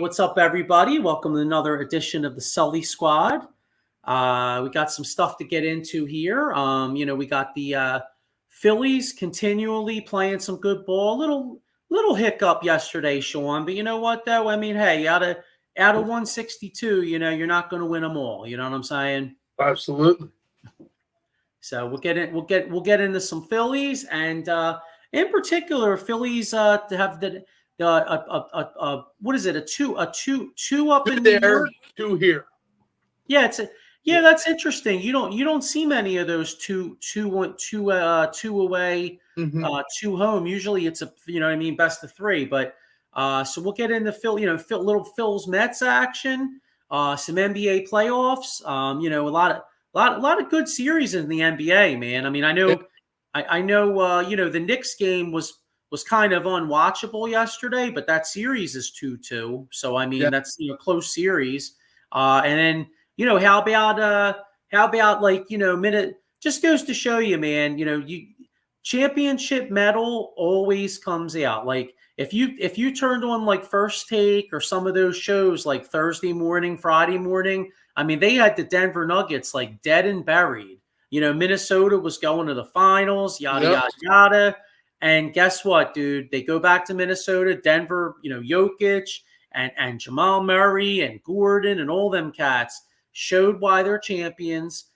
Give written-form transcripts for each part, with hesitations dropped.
what's up, everybody? Welcome to another edition of the Sully Squad. We got some stuff to get into here. We got the Phillies continually playing some good ball. Little hiccup yesterday, Sean. But you know what, though? I mean, hey, out of 162, you're not going to win them all. You know what I'm saying? Absolutely. So we'll get into some Phillies, and in particular, Phillies to have the. What is it? A two up in New York? Two here. Yeah, that's interesting. You don't see many of those two away, two home. Usually it's best of three. But so we'll get into little Phil's Mets action, some NBA playoffs. A lot of good series in the NBA, man. I mean, I know the Knicks game was kind of unwatchable yesterday, but that series is 2-2. So I mean, that's close series. And then how about minute, just goes to show you, man. Championship medal always comes out. Like if you turned on like First Take or some of those shows like Thursday morning, Friday morning, I mean, they had the Denver Nuggets like dead and buried. Minnesota was going to the finals, yada yada. And guess what, dude? They go back to Minnesota, Denver, Jokic and Jamal Murray and Gordon and all them cats showed why they're champions.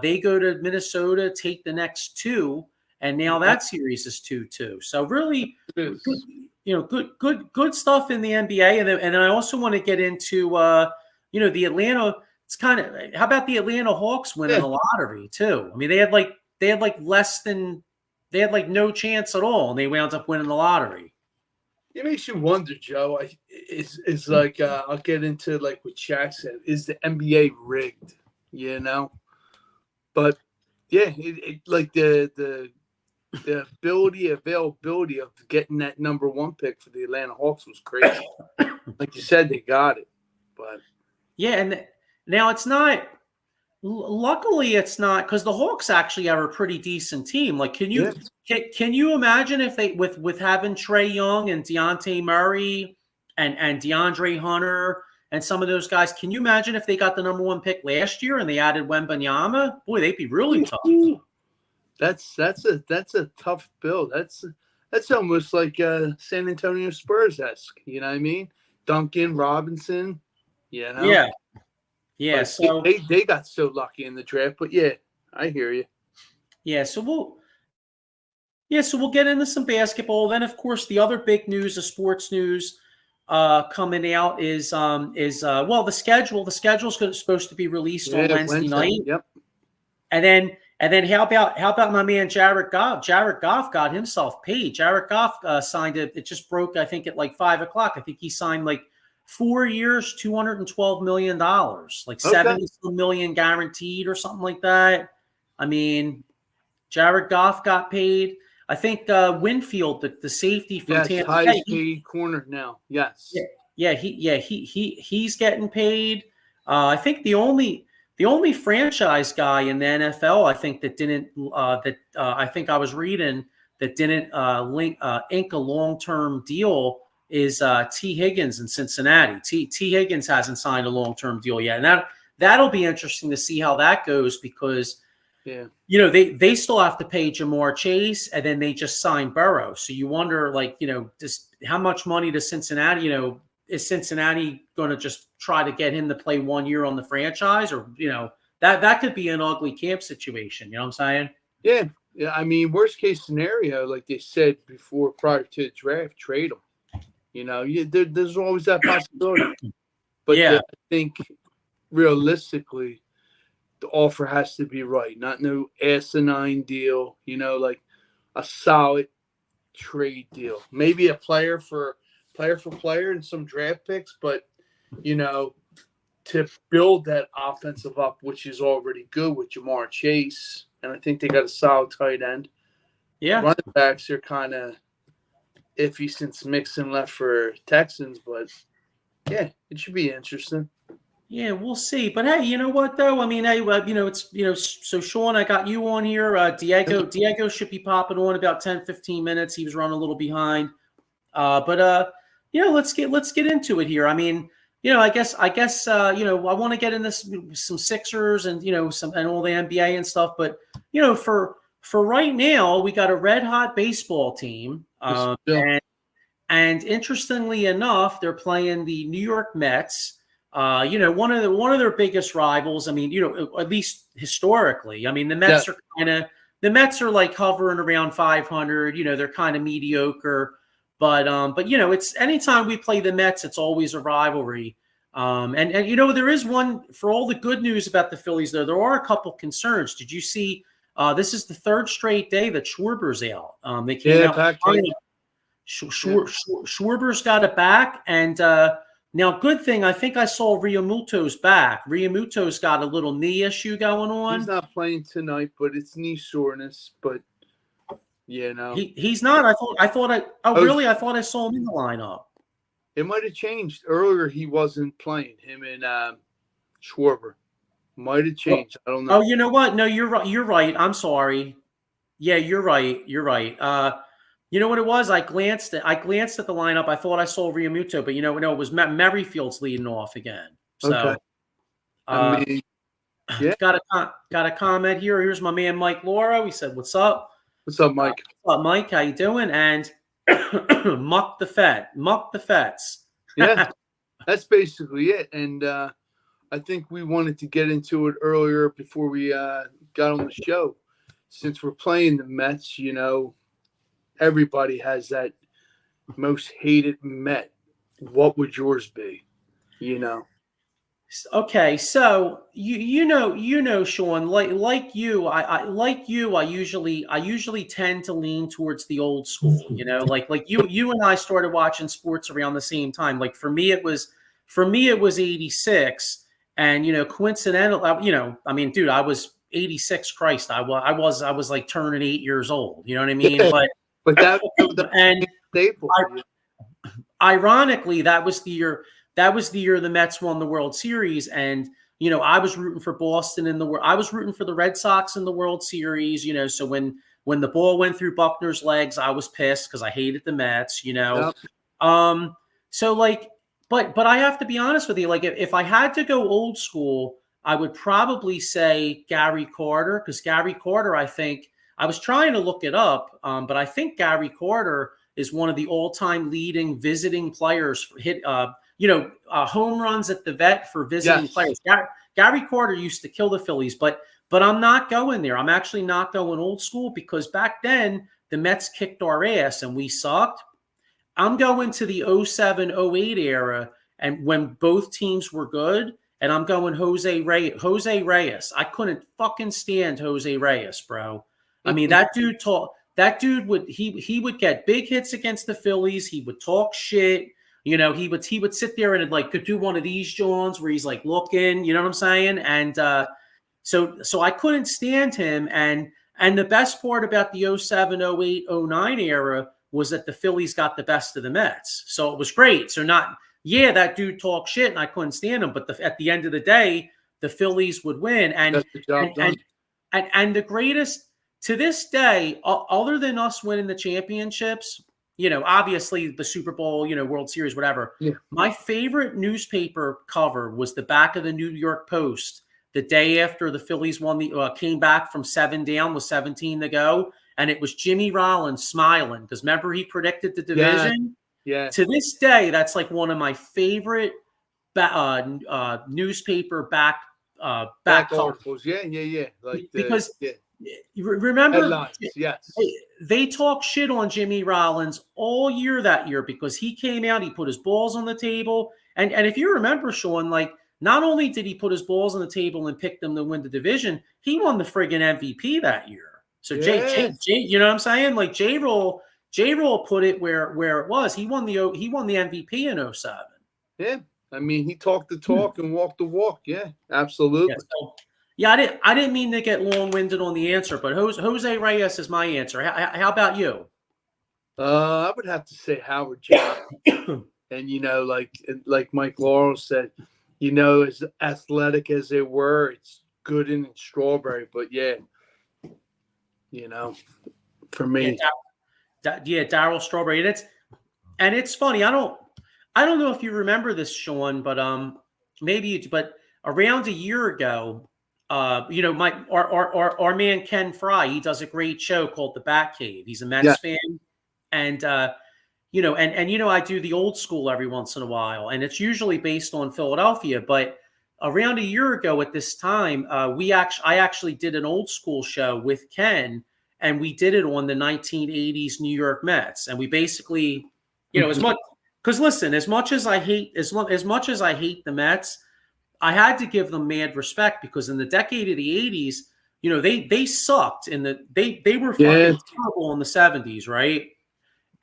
They go to Minnesota, take the next two, and now that series is 2-2. So really, good stuff in the NBA. And then I also want to get into, the Atlanta. It's kind of, how about the Atlanta Hawks winning the lottery too? I mean, they had no chance at all, and they wound up winning the lottery. It makes you wonder, Joe. It's like I'll get into like what Shaq said. Is the NBA rigged? But yeah, it like the availability of getting that number one pick for the Atlanta Hawks was crazy. Like you said, they got it, but yeah, and now it's not. Luckily, it's not, because the Hawks actually have a pretty decent team. Like, can you imagine if they with having Trae Young and Dejounte Murray and DeAndre Hunter and some of those guys? Can you imagine if they got the number one pick last year and they added Wembanyama? Boy, they'd be really tough. That's a tough build. That's almost like San Antonio Spurs-esque. You know what I mean? Duncan Robinson. Yeah. Yeah, but so they got so lucky in the draft, but yeah, I hear you. Yeah, so we'll get into some basketball. Then, of course, the other big news, the sports news coming out is the schedule. The schedule's supposed to be released on Wednesday night. Yep. And then how about my man Jared Goff? Jared Goff got himself paid. Jared Goff signed it. It just broke, I think, at like 5:00. I think he signed like 4 years, $212 million, like 70 million guaranteed or something like that. I mean, Jared Goff got paid. I think Winfield, the safety from Tampa Bay, highest paid corner now. Yes. He's getting paid. I think the only franchise guy in the NFL, I think that didn't I think I was reading that didn't ink a long-term deal is T. Higgins in Cincinnati. T. Higgins hasn't signed a long-term deal yet. And that'll be interesting to see how that goes, because they still have to pay Jamar Chase, and then they just signed Burrow. So you wonder, just how much money does Cincinnati, is Cincinnati going to just try to get him to play 1 year on the franchise? Or, that could be an ugly camp situation. You know what I'm saying? Yeah. I mean, worst case scenario, like they said before, prior to the draft, trade him. There's always that possibility. But I think realistically, the offer has to be right. Not no asinine deal, like a solid trade deal. Maybe a player for player and some draft picks, but, to build that offensive up, which is already good with Jamar Chase, and I think they got a solid tight end. Yeah. Running backs are kind of iffy since Mixon left for Texans, but yeah, it should be interesting. Yeah, we'll see. But hey, you know what though? I mean, hey, so Sean, I got you on here. Diego should be popping on about 10, 15 minutes. He was running a little behind. But let's get into it here. I mean, I guess I want to get in this some Sixers and some and all the NBA and stuff, but for right now, we got a red hot baseball team, and interestingly enough, they're playing the New York Mets. One of their biggest rivals. I mean, at least historically. I mean, the Mets are like hovering around 500. They're kind of mediocre. But it's anytime we play the Mets, it's always a rivalry. And there is one for all the good news about the Phillies. There are a couple concerns. Did you see? This is the third straight day that Schwarber's out. They came out. Back Schwarber's got it back, and now good thing I think I saw Realmuto's back. Realmuto's got a little knee issue going on. He's not playing tonight, but it's knee soreness. But no, he's not. I thought I thought I saw him in the lineup. It might have changed earlier. He wasn't playing. Him and Schwarber might have changed. I don't know. Oh, you know what? No, you're right. You're right. I'm sorry. Yeah, you're right. You're right. You know what it was? I glanced at the lineup. I thought I saw Realmuto, but no, it was Merrifield's leading off again. So, okay. Got a comment here. Here's my man Mike Laura. He said, "What's up? What's up, Mike? What's up, Mike? How you doing?" And muck the Fets. Yeah, that's basically it. And I think we wanted to get into it earlier before we got on the show. Since we're playing the Mets, everybody has that most hated Met. What would yours be? Okay, so you know, Sean, like you, I usually tend to lean towards the old school. Like you and I started watching sports around the same time. Like for me, it was 86, and coincidental. I mean, dude, I was 86. Christ, I was like turning 8 years old. You know what I mean? Yeah, but that and staple. Ironically, that was the year the Mets won the World Series, and I was rooting for Boston I was rooting for the Red Sox in the World Series. So when the ball went through Buckner's legs, I was pissed because I hated the Mets. Yep. So like, but I have to be honest with you. Like, if I had to go old school, I would probably say Gary Carter, because Gary Carter, I think I was trying to look it up, but I think Gary Carter is one of the all-time leading visiting players for home runs at the Vet for visiting players. Gary Carter used to kill the Phillies, but I'm not going there. I'm actually not going old school because back then the Mets kicked our ass and we sucked. I'm going to the 07-08 era, and when both teams were good, and I'm going Jose Reyes. I couldn't fucking stand Jose Reyes, bro. I mean, that dude would get big hits against the Phillies. He would talk shit. He would sit there and could do one of these Johns where he's like looking, you know what I'm saying? And so I couldn't stand him. And the best part about the 07, 08, 09 era was that the Phillies got the best of the Mets. So it was great. So that dude talked shit and I couldn't stand him. But at the end of the day, the Phillies would win. And the greatest to this day, other than us winning the championships, obviously the Super Bowl, World Series, whatever. Yeah. My favorite newspaper cover was the back of the New York Post the day after the Phillies came back from 7 down with 17 to go. And it was Jimmy Rollins smiling because remember he predicted the division. Yeah. To this day, that's like one of my favorite newspaper back articles. Yeah. Because remember, headlines, yes. They talk shit on Jimmy Rollins all year that year because he came out, he put his balls on the table. And if you remember, Sean, not only did he put his balls on the table and pick them to win the division, he won the friggin' MVP that year. So Jay, you know what I'm saying? Like J-Roll put it where it was. He won the MVP in 07. Yeah. I mean, he talked the talk and walked the walk. Yeah, absolutely. I didn't mean to get long-winded on the answer, but Jose Reyes is my answer. How about you? I would have to say Howard Johnson. And like Mike Laurel said, as athletic as they were, it's Gooden and Strawberry. But for me, Darryl Strawberry, and it's funny. I I don't know if you remember this, Sean, but maybe you, but around a year ago, you know, our man Ken Fry, he does a great show called The Bat Cave. He's a Yeah. Mets fan, and you know, and you know, I do the old school every once in a while, and it's usually based on Philadelphia. But around a year ago at this time, I actually did an old school show with Ken, and we did it on the 1980s New York Mets, and we basically, you know, as much because listen, as much as I hate the Mets, I had to give them mad respect because in the decade of the 80s, you know, they sucked in they were Yeah. fucking terrible in the 70s, right?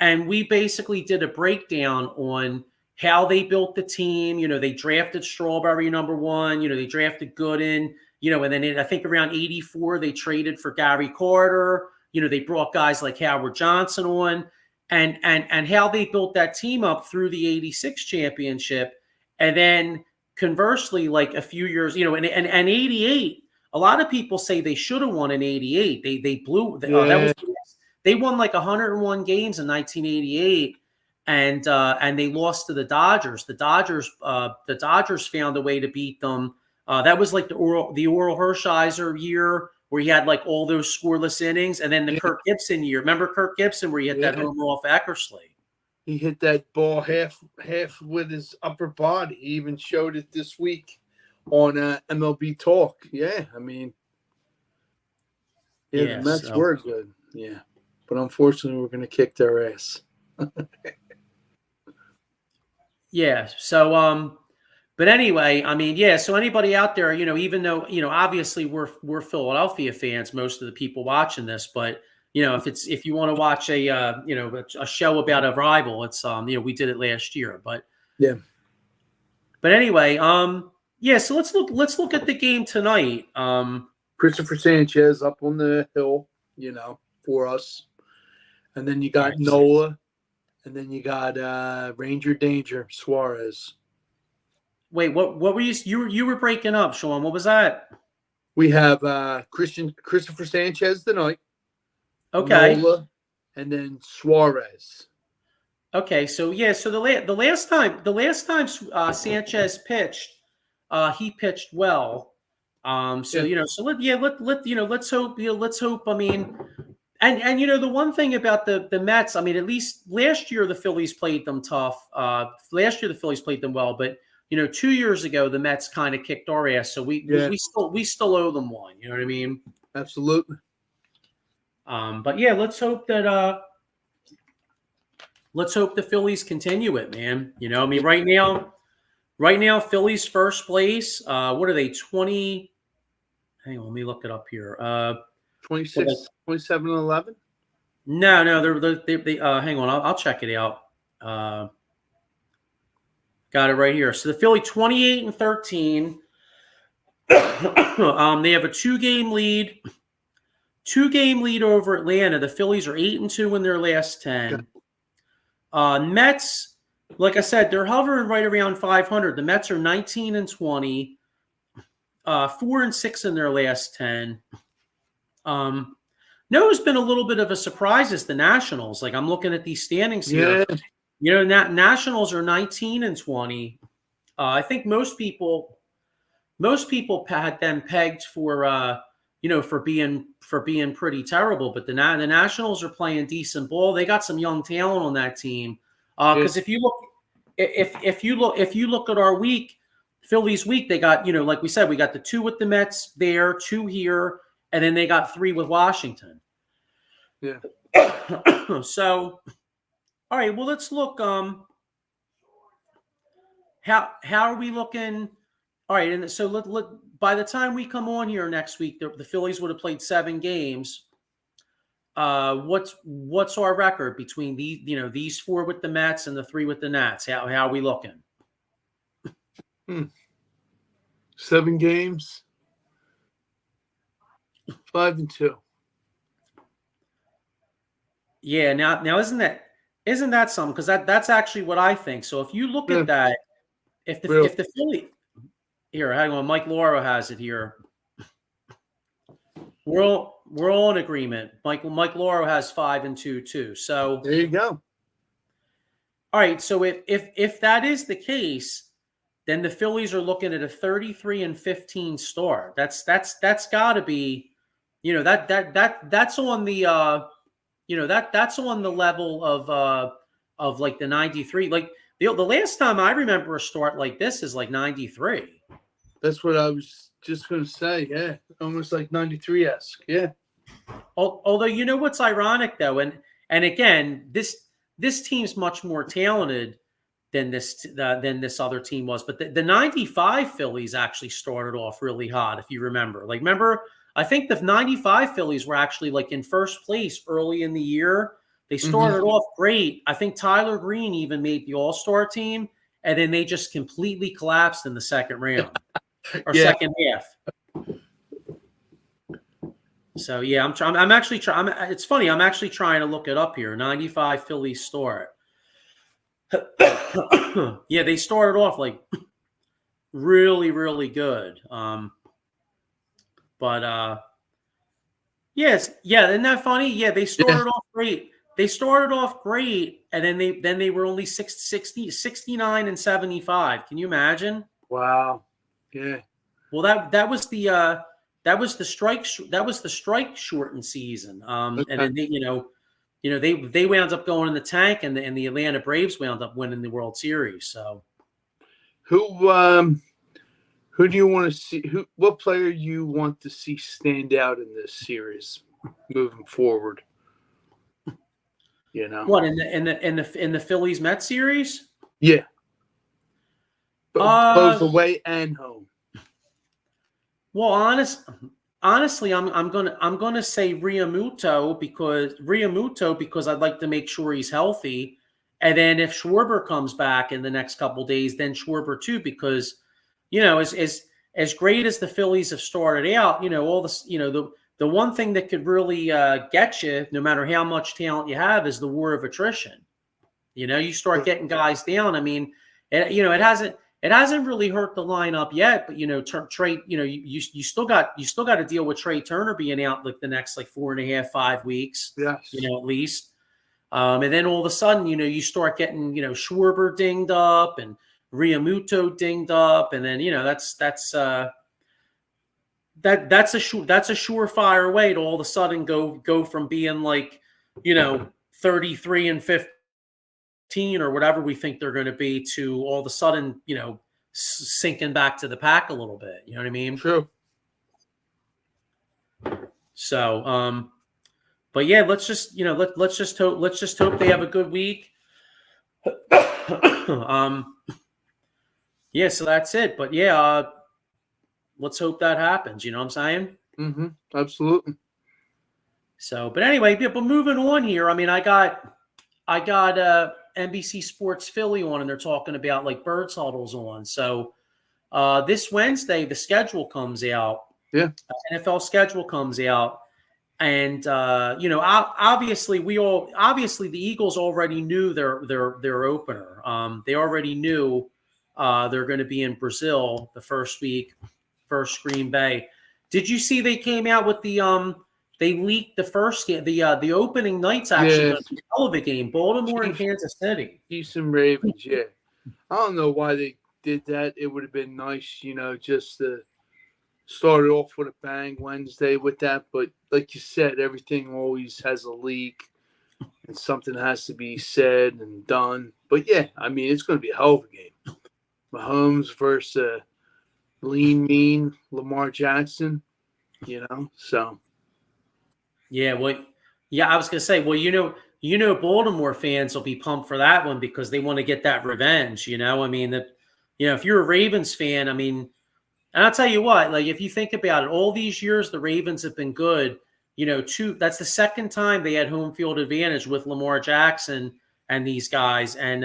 And we basically did a breakdown on how they built the team. You know, they drafted Strawberry #1. You know, they drafted Gooden. You know, and then I think around '84 they traded for Gary Carter. You know, they brought guys like Howard Johnson on, and how they built that team up through the '86 championship, and then conversely, like a few years, you know, and '88. A lot of people say they should have won in '88. They blew. That was they won like 101 games in 1988, and they lost to the Dodgers. The Dodgers found a way to beat them. That was like the Oral Hershiser year where he had like all those scoreless innings, and then the Kirk Gibson year. Remember Kirk Gibson where he hit that homer off Eckersley? He hit that ball half with his upper body. He even showed it this week on MLB Talk. Yeah, I mean, the Mets were good. Yeah. But unfortunately, we're going to kick their ass. Yeah. So, but anyway, I mean, yeah. So anybody out there, you know, even though, you know, obviously we're Philadelphia fans, most of the people watching this, but you know, if you want to watch a you know, a show about a rival, it's you know, we did it last year, but yeah. But anyway, yeah. So let's look at the game tonight. Christopher Sanchez up on the hill, you know, for us. And then you got Nola, and then you got Ranger Danger Suarez. Wait, what were you were breaking up, Sean? What was that? We have Christopher Sanchez tonight. Okay. Nola, and then Suarez. Okay, so yeah, so the last time Sanchez pitched, he pitched well. So you know, so let you know, let's hope I mean. And you know, the one thing about the Mets, I mean, at least last year the Phillies played them tough. Last year the Phillies played them well, but you know, 2 years ago the Mets kind of kicked our ass. So we still owe them one. You know what I mean? Absolutely. But yeah, let's hope the Phillies continue it, man. You know, I mean, right now Phillies first place. What are they? 20. Hang on, let me look it up here. 26, 27, and 11? No, they hang on, I'll check it out. Got it right here. So the Philly 28 and 13. They have a two-game lead over Atlanta. The Phillies are 8-2 in their last 10. Mets, like I said, they're hovering right around 500. The Mets are 19 and 20, 4 and 6 in their last 10. No, who's been a little bit of a surprise is the Nationals. Like I'm looking at these standings here. You know, Nationals are 19 and 20. I think most people had them pegged for you know, for being pretty terrible. But the Nationals are playing decent ball. They got some young talent on that team. Because if you look at our week, Phillies week, they got, you know, like we said, we got the 2 with the Mets there, 2 here, and then they got 3 with Washington. Yeah. So, all right. Well, let's look. How are we looking? All right, and so let by the time we come on here next week, the Phillies would have played 7 games. What's our record between these 4 with the Mets and the 3 with the Nats? How are we looking? 7 games, 5-2. Yeah. Now isn't that something? Because that's actually what I think. So if you look at that, if the Philly here, hang on, Mike Laura has it here. We're all in agreement. Mike Laura has 5-2 too. So there you go. All right, so if that is the case, then the Phillies are looking at a 33-15 start. That's got to be, that's on the that's on the level of like the 93. Like the last time I remember a start like this is like 93. That's what I was just going to say. Yeah, almost like 93-esque. Yeah. Although what's ironic though, and again, this team's much more talented than this other team was, but the 95 Phillies actually started off really hot, if you remember. Like, I think the 95 Phillies were actually like in first place early in the year. They started off great. I think Tyler Green even made the All-Star team, and then they just completely collapsed in the second round or second half. So yeah, I'm actually trying. It's funny. I'm actually trying to look it up here. 95 Phillies start. Yeah, they started off like really, really good. Yes, yeah, isn't that funny? Yeah, they started off great. They started off great, and then they were only 69 and 75. Can you imagine? Wow. Yeah. Well, that was the strike shortened season. And then they wound up going in the tank, and the Atlanta Braves wound up winning the World Series. So, who do you want to see? What player you want to see stand out in this series moving forward? What in the Phillies Mets series? Yeah, both away and home. Well, honestly, I'm gonna say Realmuto because I'd like to make sure he's healthy, and then if Schwarber comes back in the next couple of days, then Schwarber too, because as great as the Phillies have started out, all this, the one thing that could really get you, no matter how much talent you have, is the war of attrition. You start getting guys down. I mean, it hasn't really hurt the lineup yet, but Trey, you still got to deal with Trey Turner being out like the next like 4.5, 5 weeks. Yes. At least. And then all of a sudden, you start getting, Schwarber dinged up and Realmuto dinged up, and then that's a surefire way to all of a sudden go from being like 33 and 15 or whatever we think they're going to be to all of a sudden sinking back to the pack a little bit. You know what I mean? True. So but yeah, let's just hope they have a good week. Yeah, so that's it. But yeah, let's hope that happens. You know what I'm saying? Absolutely. So, but anyway, but moving on here. I mean, I got NBC Sports Philly on, and they're talking about like birds huddles on. So this Wednesday, the schedule comes out. Yeah, NFL schedule comes out, and obviously the Eagles already knew their opener. They already knew they're going to be in Brazil the first week, first Green Bay. Did you see they came out with the they leaked the first game, the opening night's actually going to be a hell of a game, Baltimore and Kansas City. Chiefs and Ravens, yeah. I don't know why they did that. It would have been nice, just to start it off with a bang Wednesday with that. But like you said, everything always has a leak and something has to be said and done. But yeah, I mean, it's going to be a hell of a game. Mahomes versus lean, mean Lamar Jackson, so. Yeah, I was going to say, well, Baltimore fans will be pumped for that one because they want to get that revenge, I mean, if you're a Ravens fan, I mean, and I'll tell you what, like, if you think about it, all these years, the Ravens have been good, that's the second time they had home field advantage with Lamar Jackson and these guys. And,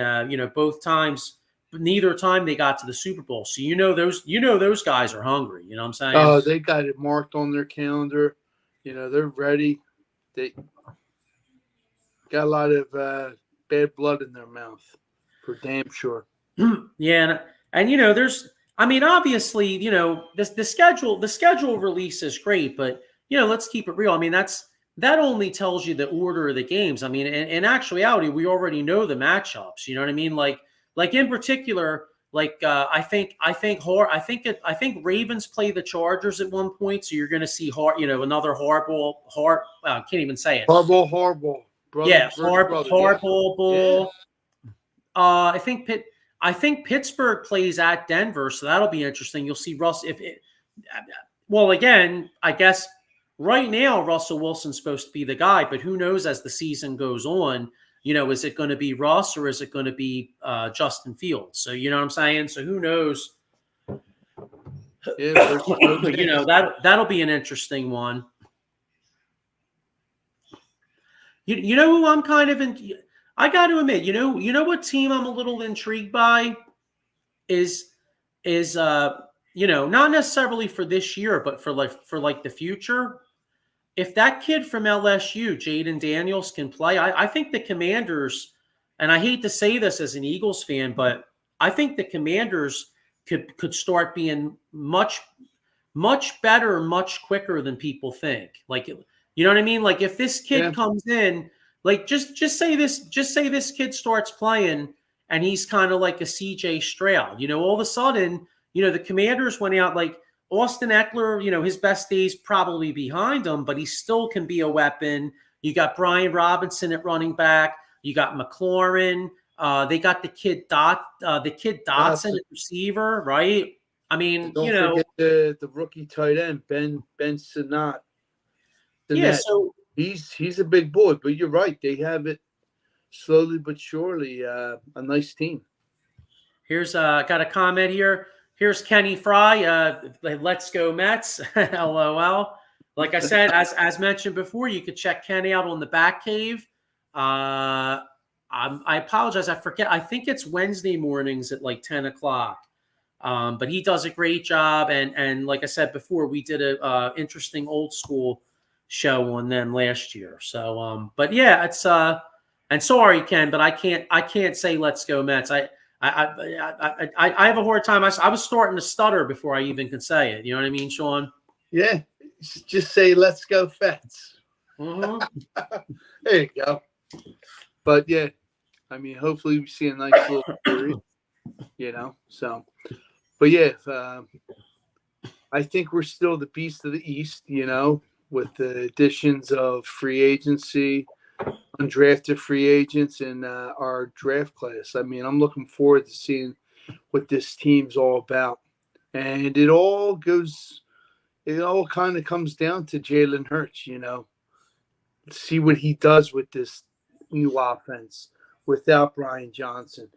both times, neither time they got to the Super Bowl. So, those guys are hungry. You know what I'm saying? Oh, they got it marked on their calendar. They're ready. They got a lot of bad blood in their mouth, for damn sure. Yeah, and there's, I mean, obviously, the schedule release is great, but let's keep it real. I mean, that's that only tells you the order of the games. I mean, in actuality, we already know the matchups. You know what I mean? Like in particular, like I think Ravens play the Chargers at one point, so you're going to see another I can't even say it. Harbaugh, brother Yeah, versus brother. Harbaugh Yeah. Ball. I think Pittsburgh plays at Denver, so that'll be interesting. You'll see Russ well, again, I guess right now Russell Wilson's supposed to be the guy, but who knows as the season goes on, is it going to be Russ or is it going to be Justin Fields? So, you know what I'm saying? So who knows? Yeah, that'll be an interesting one. You know who I'm kind of I got to admit, you know what team I'm a little intrigued by is not necessarily for this year, but for the future. If that kid from LSU, Jaden Daniels, can play, I think the Commanders, and I hate to say this as an Eagles fan, but I think the Commanders could start being much, much better, much quicker than people think. Like, you know what I mean? Like if this kid comes in, like just say this kid starts playing and he's kind of like a CJ Stroud, all of a sudden, the Commanders went out like Austin Eckler, his best days probably behind him, but he still can be a weapon. You got Brian Robinson at running back. You got McLaurin. They got the kid Dotson at receiver, right? I mean, don't forget the rookie tight end, Ben Sinnott. Yeah, so he's a big boy, but you're right. They have it slowly but surely. A nice team. Here's got a comment here. Here's Kenny Fry. Let's go Mets. LOL. Like I said, as mentioned before, you could check Kenny out on the Bat Cave. I apologize. I forget. I think it's Wednesday mornings at like 10 o'clock. But he does a great job. And like I said before, we did a interesting old school show on them last year. So, but yeah, it's and sorry, Ken, but I can't say let's go Mets. I have a hard time. I was starting to stutter before I even could say it. You know what I mean, Sean? Yeah, just say let's go Fets. Mm-hmm. There you go. But yeah, I mean, hopefully we see a nice little series, So, but yeah, I think we're still the beast of the East, with the additions of free agency, undrafted free agents, and our draft class. I mean, I'm looking forward to seeing what this team's all about. And it all kind of comes down to Jalen Hurts, See what he does with this new offense without Brian Johnson.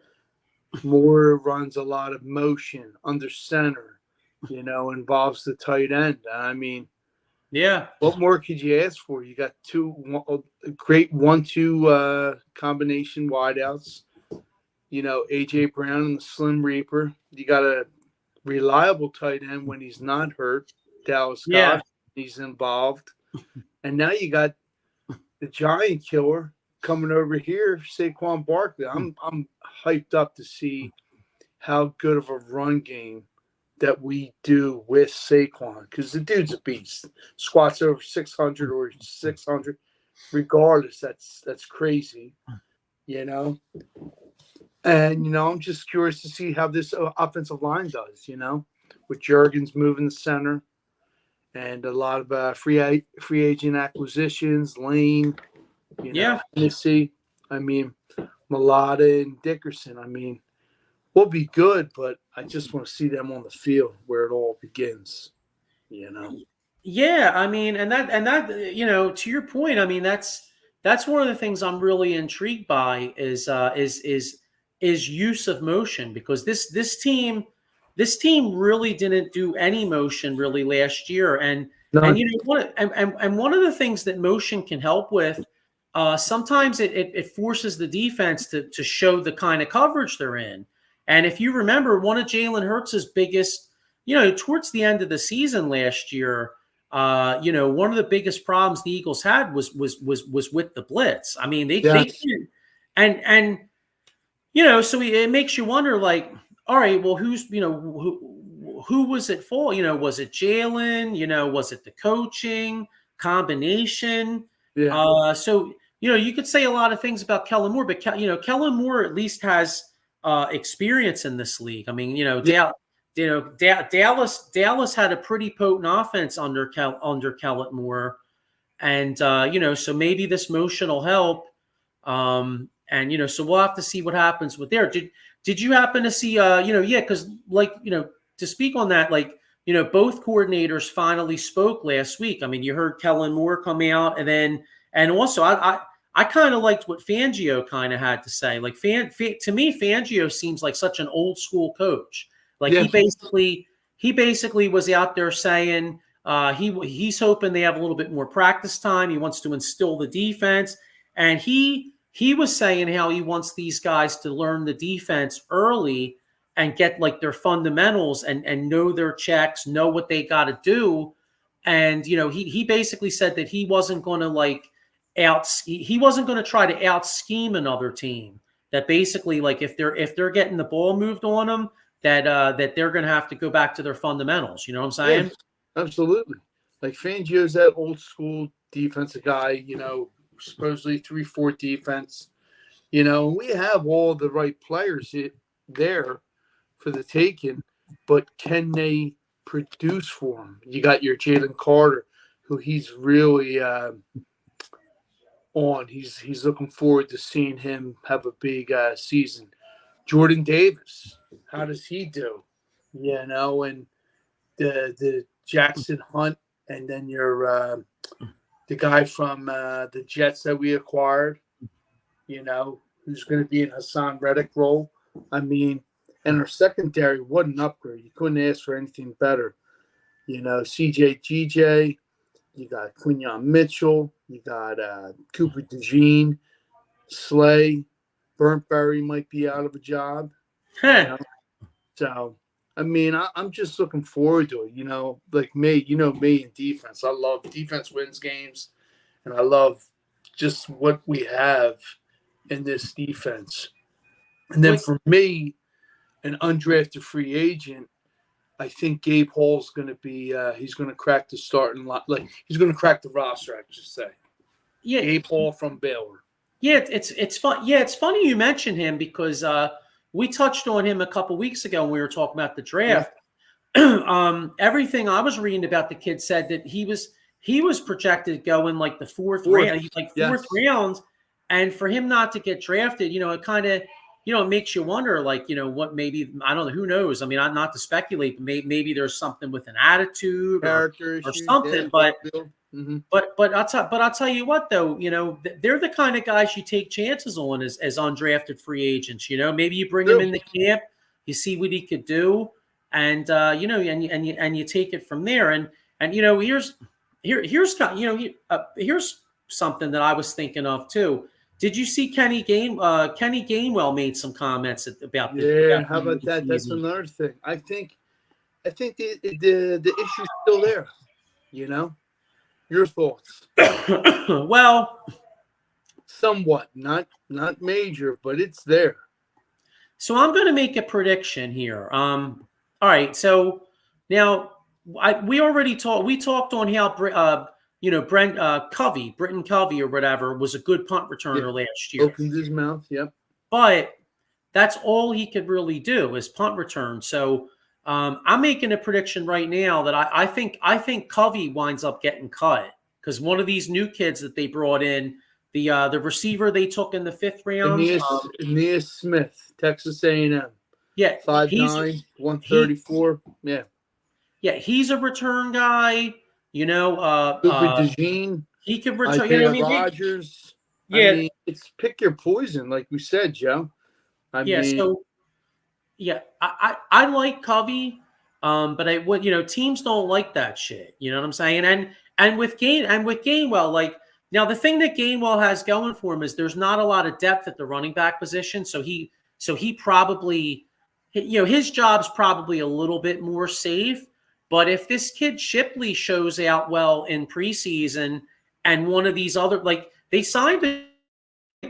Moore runs a lot of motion under center, involves the tight end. I mean, yeah. What more could you ask for? You got great 1-2 combination wideouts. AJ Brown and the Slim Reaper. You got a reliable tight end when he's not hurt. Dallas Scott, he's involved. And now you got the giant killer coming over here, Saquon Barkley. I'm hyped up to see how good of a run game that we do with Saquon, because the dude's a beast. Squats over 600 or 600, regardless. That's crazy, And I'm just curious to see how this offensive line does, with Juergens moving the center, and a lot of free agent acquisitions, Lane, Hennessy. I mean, Mulata and Dickerson. I mean, we'll be good, but I just want to see them on the field where it all begins. Yeah, I mean, and that to your point, I mean, that's one of the things I'm really intrigued by is use of motion, because this team really didn't do any motion really last year, and one of the things that motion can help with, sometimes it forces the defense to show the kind of coverage they're in. And if you remember, one of Jalen Hurts' biggest, towards the end of the season last year, one of the biggest problems the Eagles had was with the blitz. I mean, they can't, and so it makes you wonder, like, all right, well, who was it for? Was it Jalen? Was it the coaching combination? Yeah. So you could say a lot of things about Kellen Moore, but Kellen Moore at least has experience in this league. I mean, Dallas had a pretty potent offense under Kellen Moore, and so maybe this motion will help. And so we'll have to see what happens with there. Did you happen to see because to speak on that, both coordinators finally spoke last week. I mean, you heard Kellen Moore come out, and also I kind of liked what Fangio kind of had to say. Like to me, Fangio seems like such an old school coach. Like Yeah. he basically was out there saying he's hoping they have a little bit more practice time. He wants to instill the defense, and he was saying how he wants these guys to learn the defense early and get like their fundamentals and know their checks, know what they got to do. And he basically said that he wasn't going to he wasn't going to try to out scheme another team. That basically, like if they're getting the ball moved on them, that they're going to have to go back to their fundamentals. You know what I'm saying? Yeah, absolutely. Like Fangio's that old school defensive guy. Supposedly 3-4 defense. We have all the right players there for the taking, but can they produce for him? You got your Jalen Carter, who he's really on. He's looking forward to seeing him have a big season. Jordan Davis, how does he do? And the Jackson Hunt, and then your the guy from the Jets that we acquired, who's going to be in Hassan Reddick role. I mean, and our secondary, what an upgrade. You couldn't ask for anything better. CJ GJ, you got Quinyon Mitchell, you got Cooper DeJean, Slay, Burntberry might be out of a job. So, I mean, I'm just looking forward to it. Like me, me in defense. I love defense wins games, and I love just what we have in this defense. And then for me, an undrafted free agent, I think Gabe Hall's going to be he's going to crack the starting lot. Like he's going to crack the roster, I should say. Yeah, Gabe Hall from Baylor. Yeah, it's fun. Yeah, it's funny you mentioned him because we touched on him a couple weeks ago when we were talking about the draft. Yeah. Everything I was reading about the kid said that he was projected to go in like the fourth round, fourth round, and for him not to get drafted, it kind of it makes you wonder, what maybe, I don't know, who knows? I mean, not to speculate, but maybe there's something with an attitude or something. Yeah. But I'll tell you what, though, they're the kind of guys you take chances on as undrafted free agents. Maybe you bring him in the camp, you see what he could do, and and you take it from there. And here's something that I was thinking of too. Did you see Kenny Gainwell made some comments about this? Yeah, how about that? That's another thing. I think the issue's still there. Your thoughts? Well, somewhat, not major, but it's there. So I'm going to make a prediction here. All right. So now we talked on how Britton Covey or whatever was a good punt returner last year. Opened his mouth, yep. But that's all he could really do is punt return. So I'm making a prediction right now that I think Covey winds up getting cut because one of these new kids that they brought in, the receiver they took in the 5th round, Aeneas Smith, Texas A&M. Yeah, 5'9", 134. Yeah, he's a return guy. Cooper DeJean. He could return. Rodgers. Yeah, I mean, it's pick your poison, like we said, Joe. I like Covey, but teams don't like that shit. You know what I'm saying? And with Gainwell, now the thing that Gainwell has going for him is there's not a lot of depth at the running back position, so he probably, his job's probably a little bit more safe. But if this kid Shipley shows out well in preseason, and one of these other, they signed a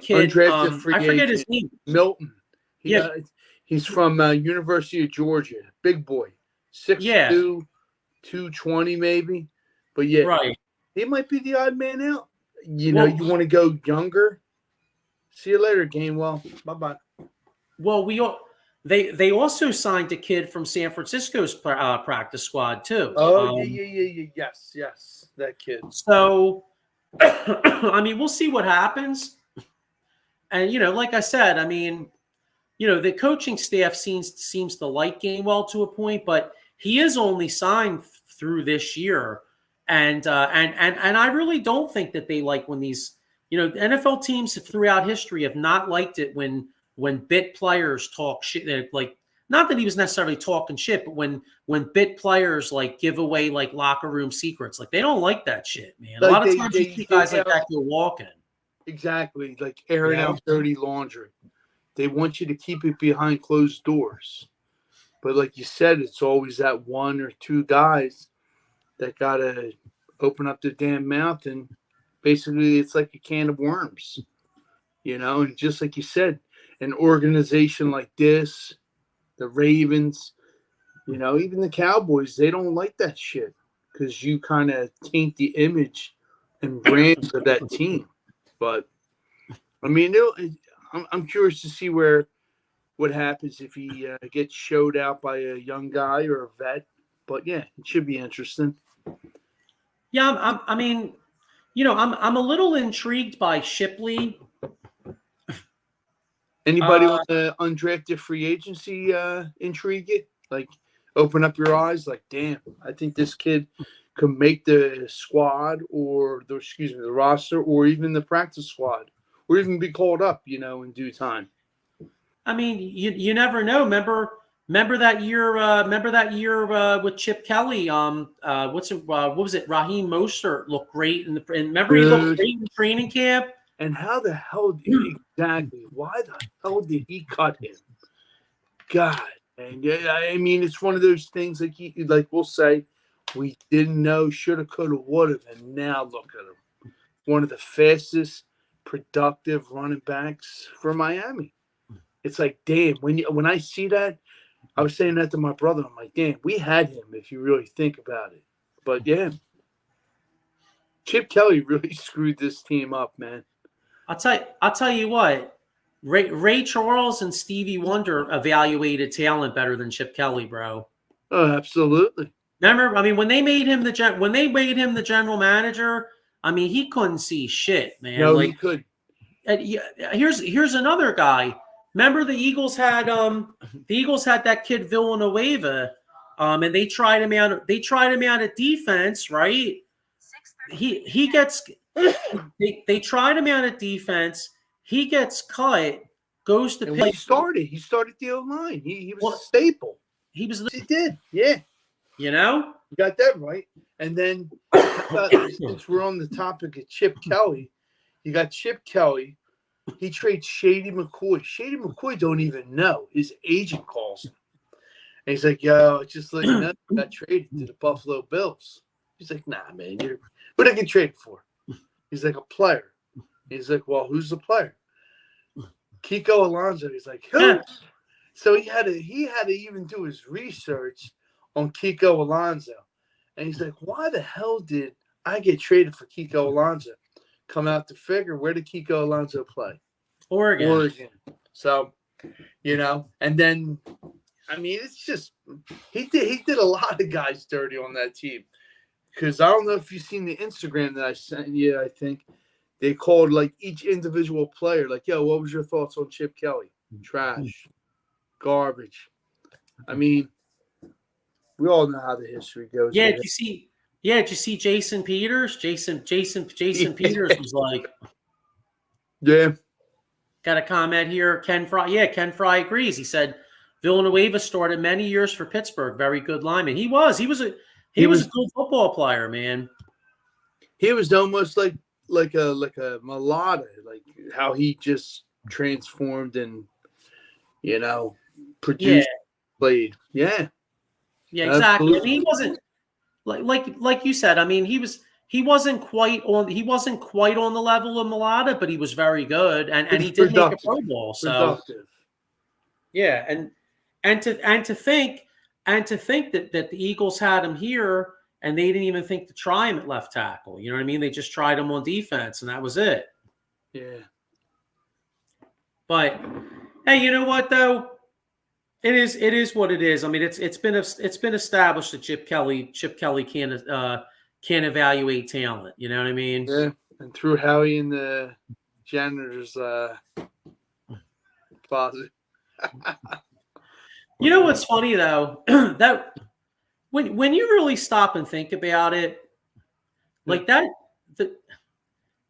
kid, I forget his name, Milton. He's from University of Georgia, big boy, 6'2", 220 maybe. But right. He might be the odd man out. you know, you want to go younger. See you later, Gainwell. Bye-bye. Well, they also signed a kid from San Francisco's practice squad too. Oh, yeah. Yes. That kid. So, I mean, we'll see what happens. And, you know, like I said, I mean, you know, the coaching staff seems to like Gainwell to a point, but he is only signed through this year. And I really don't think that they like when these, you know, NFL teams throughout history have not liked it when bit players talk shit. Like, not that he was necessarily talking shit, but when bit players like give away like locker room secrets, like they don't like that shit, man. Like a lot of times you see guys like that go walking. Exactly, like airing out dirty laundry. They want you to keep it behind closed doors. But like you said, it's always that one or two guys that got to open up their damn mouth, and basically it's like a can of worms, you know? And just like you said, an organization like this, the Ravens, you know, even the Cowboys, they don't like that shit because you kind of taint the image and brand of that team. But, I mean, I'm curious to see what happens if he gets showed out by a young guy or a vet. But yeah, it should be interesting. Yeah, I mean, you know, I'm a little intrigued by Shipley. Anybody on the undrafted free agency intrigue you? Like, open up your eyes. Like, damn, I think this kid could make the squad or the roster or even the practice squad or even be called up, you know, in due time. I mean, you never know. Remember that year? Remember that year with Chip Kelly? What was it? Raheem Mostert looked great remember he looked great in training camp. And how the hell exactly? Why the hell did he cut him? God, and I mean, it's one of those things like we'll say we didn't know, shoulda, coulda, woulda, and now look at him, one of the fastest, productive running backs for Miami. It's like, damn, when I see that, I was saying that to my brother. I'm like, damn, we had him if you really think about it. But yeah, Chip Kelly really screwed this team up, man. I'll tell you what. Ray Charles and Stevie Wonder evaluated talent better than Chip Kelly, bro. Oh, absolutely. Remember, I mean, when they made him the general manager, I mean, he couldn't see shit, man. No, he could. Here's another guy. Remember the Eagles had that kid Villanueva, and they tried him out. They tried him out at defense, right? He gets they tried him out at defense. He gets cut, goes to Pitt. He started the O-line. He was a staple. He did, yeah. You know, you got that right. And then since we're on the topic of Chip Kelly, you got Chip Kelly. He trades Shady McCoy. Shady McCoy don't even know. His agent calls him. And he's like, yo, just let you know, I got traded to the Buffalo Bills. He's like, nah, man, what did I get traded for? He's like, a player. He's like, well, who's the player? Kiko Alonso. He's like, who? Yeah. So he had to even do his research on Kiko Alonso. And he's like, why the hell did I get traded for Kiko Alonso? Come out to figure, where did Kiko Alonso play? Oregon. So, you know, and then, I mean, it's just, he did a lot of guys dirty on that team. Because I don't know if you've seen the Instagram that I sent you, I think. They called, like, each individual player, like, yo, what was your thoughts on Chip Kelly? Trash. Garbage. I mean, we all know how the history goes. Yeah, did you see Jason Peters? Jason Peters was like, yeah. Got a comment here. Ken Fry agrees. He said Villanueva started many years for Pittsburgh. Very good lineman. He was a good football player, man. He was almost like a mulatto, like how he just transformed and, you know, produced, played. Yeah. Yeah, exactly. And he wasn't like you said. I mean, he wasn't quite on the level of mulatto, but he was very good, and he did make a Pro Bowl. So productive. Yeah, and to think that the Eagles had him here, and they didn't even think to try him at left tackle. You know what I mean? They just tried him on defense, and that was it. Yeah. But hey, you know what though? It is what it is. I mean, it's been established that Chip Kelly can't evaluate talent. You know what I mean? Yeah. And threw Howie in the janitor's closet. You know what's funny though? That when you really stop and think about it, like that,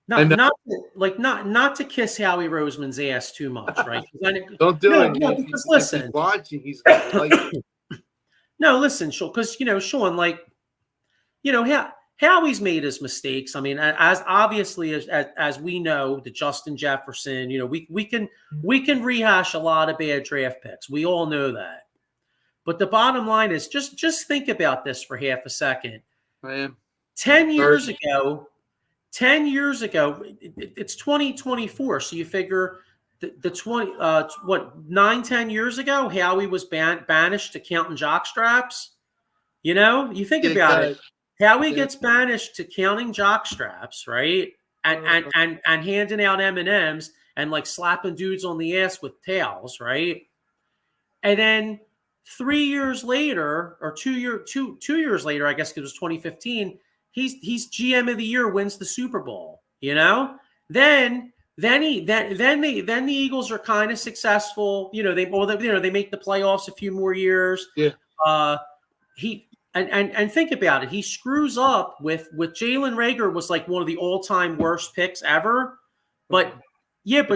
not to kiss Howie Roseman's ass too much, right? Don't do it. No, because listen, if he's watching, he's gonna like it. No, listen, Sean, because Sean, like, Howie's made his mistakes. I mean, as obviously as we know, the Justin Jefferson, we can rehash a lot of bad draft picks. We all know that. But the bottom line is just think about this for half a second. I am. 10 years ago, it's 2024. So you figure the 10 years ago, Howie was banished to counting jock straps. You think about it. Howie gets banished to counting jock straps, right? And handing out M&Ms and like slapping dudes on the ass with towels, right? And then 3 years later, or 2 years later, I guess it was 2015, he's GM of the year, wins the Super Bowl. Then the Eagles are kind of successful. They make the playoffs a few more years. Yeah. And think about it. He screws up with Jalen Reagor was like one of the all-time worst picks ever. But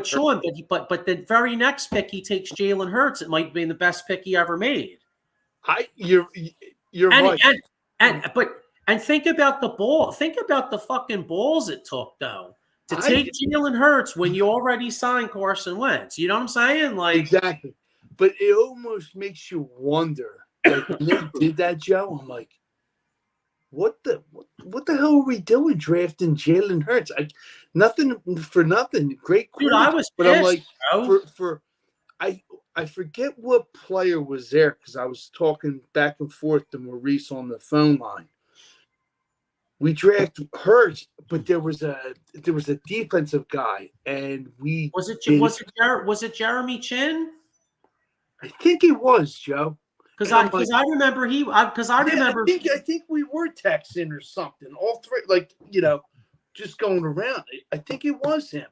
Sean, but the very next pick he takes Jalen Hurts. It might be the best pick he ever made. You're right. And think about the ball. Think about the fucking balls it took though to take Jalen Hurts when you already signed Carson Wentz. You know what I'm saying? Like exactly. But it almost makes you wonder. Like when they did that, Joe, I'm like, what the hell are we doing drafting Jalen Hurts? Nothing for nothing. Great dude, I was but pissed, I'm like, bro. I forget what player was there because I was talking back and forth to Maurice on the phone line. We drafted Hurts, but there was a defensive guy, and was it Jeremy Chin? I think it was, Joe. Because I remember I think we were texting or something. All three, just going around. I think it was him,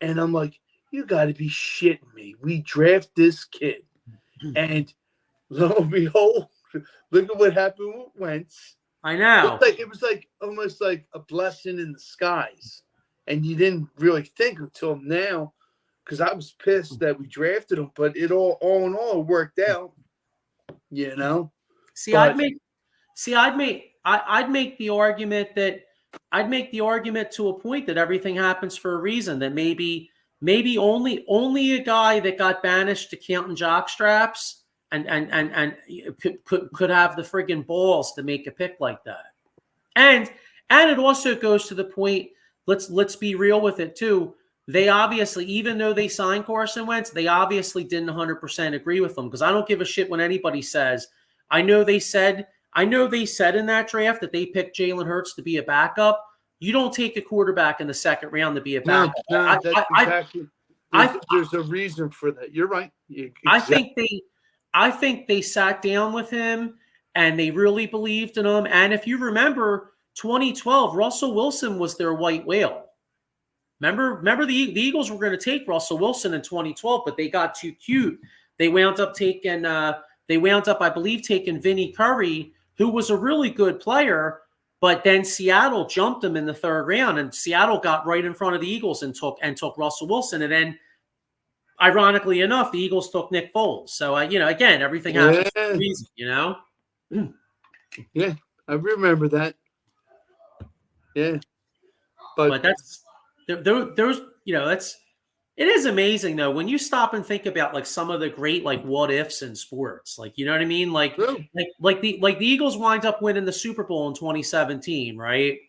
and I'm like, you got to be shitting me. We draft this kid, and lo and behold, look at what happened with Wentz. I know. It was almost like a blessing in disguise, and you didn't really think until now, because I was pissed that we drafted him, but it all in all worked out. I'd make the argument to a point that everything happens for a reason. That maybe only a guy that got banished to counting jock straps and could have the friggin' balls to make a pick like that. And it also goes to the point. Let's be real with it too. They obviously, even though they signed Carson Wentz, they obviously didn't 100% agree with them, because I don't give a shit when anybody says. I know they said in that draft that they picked Jalen Hurts to be a backup. You don't take a quarterback in the second round to be a backup. No, that's exactly. There's a reason for that. You're right. Exactly. I think they sat down with him and they really believed in him. And if you remember, 2012, Russell Wilson was their white whale. Remember the Eagles were going to take Russell Wilson in 2012, but they got too cute. They wound up taking I believe, taking Vinny Curry, who was a really good player, but then Seattle jumped him in the third round, and Seattle got right in front of the Eagles and took Russell Wilson. And then, ironically enough, the Eagles took Nick Foles. So, again, everything happens for a reason, Yeah, I remember that. Yeah. But that's those, it is amazing though when you stop and think about like some of the great like what ifs in sports, like you know what I mean, like the Eagles wind up winning the Super Bowl in 2017, right?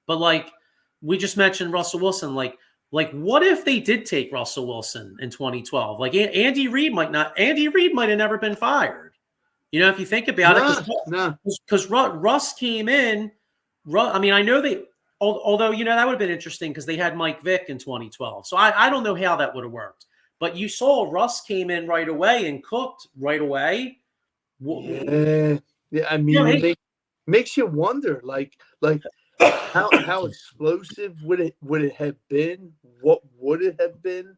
But like we just mentioned Russell Wilson, like what if they did take Russell Wilson in 2012? Like Andy Reid might have never been fired. You know, if you think about it, No. because Russ came in. I mean, I know they, although, you know, that would have been interesting because they had Mike Vick in 2012. So I don't know how that would have worked. But you saw Russ came in right away and cooked right away. Yeah. I mean, it makes you wonder, like how explosive would it have been? What would it have been?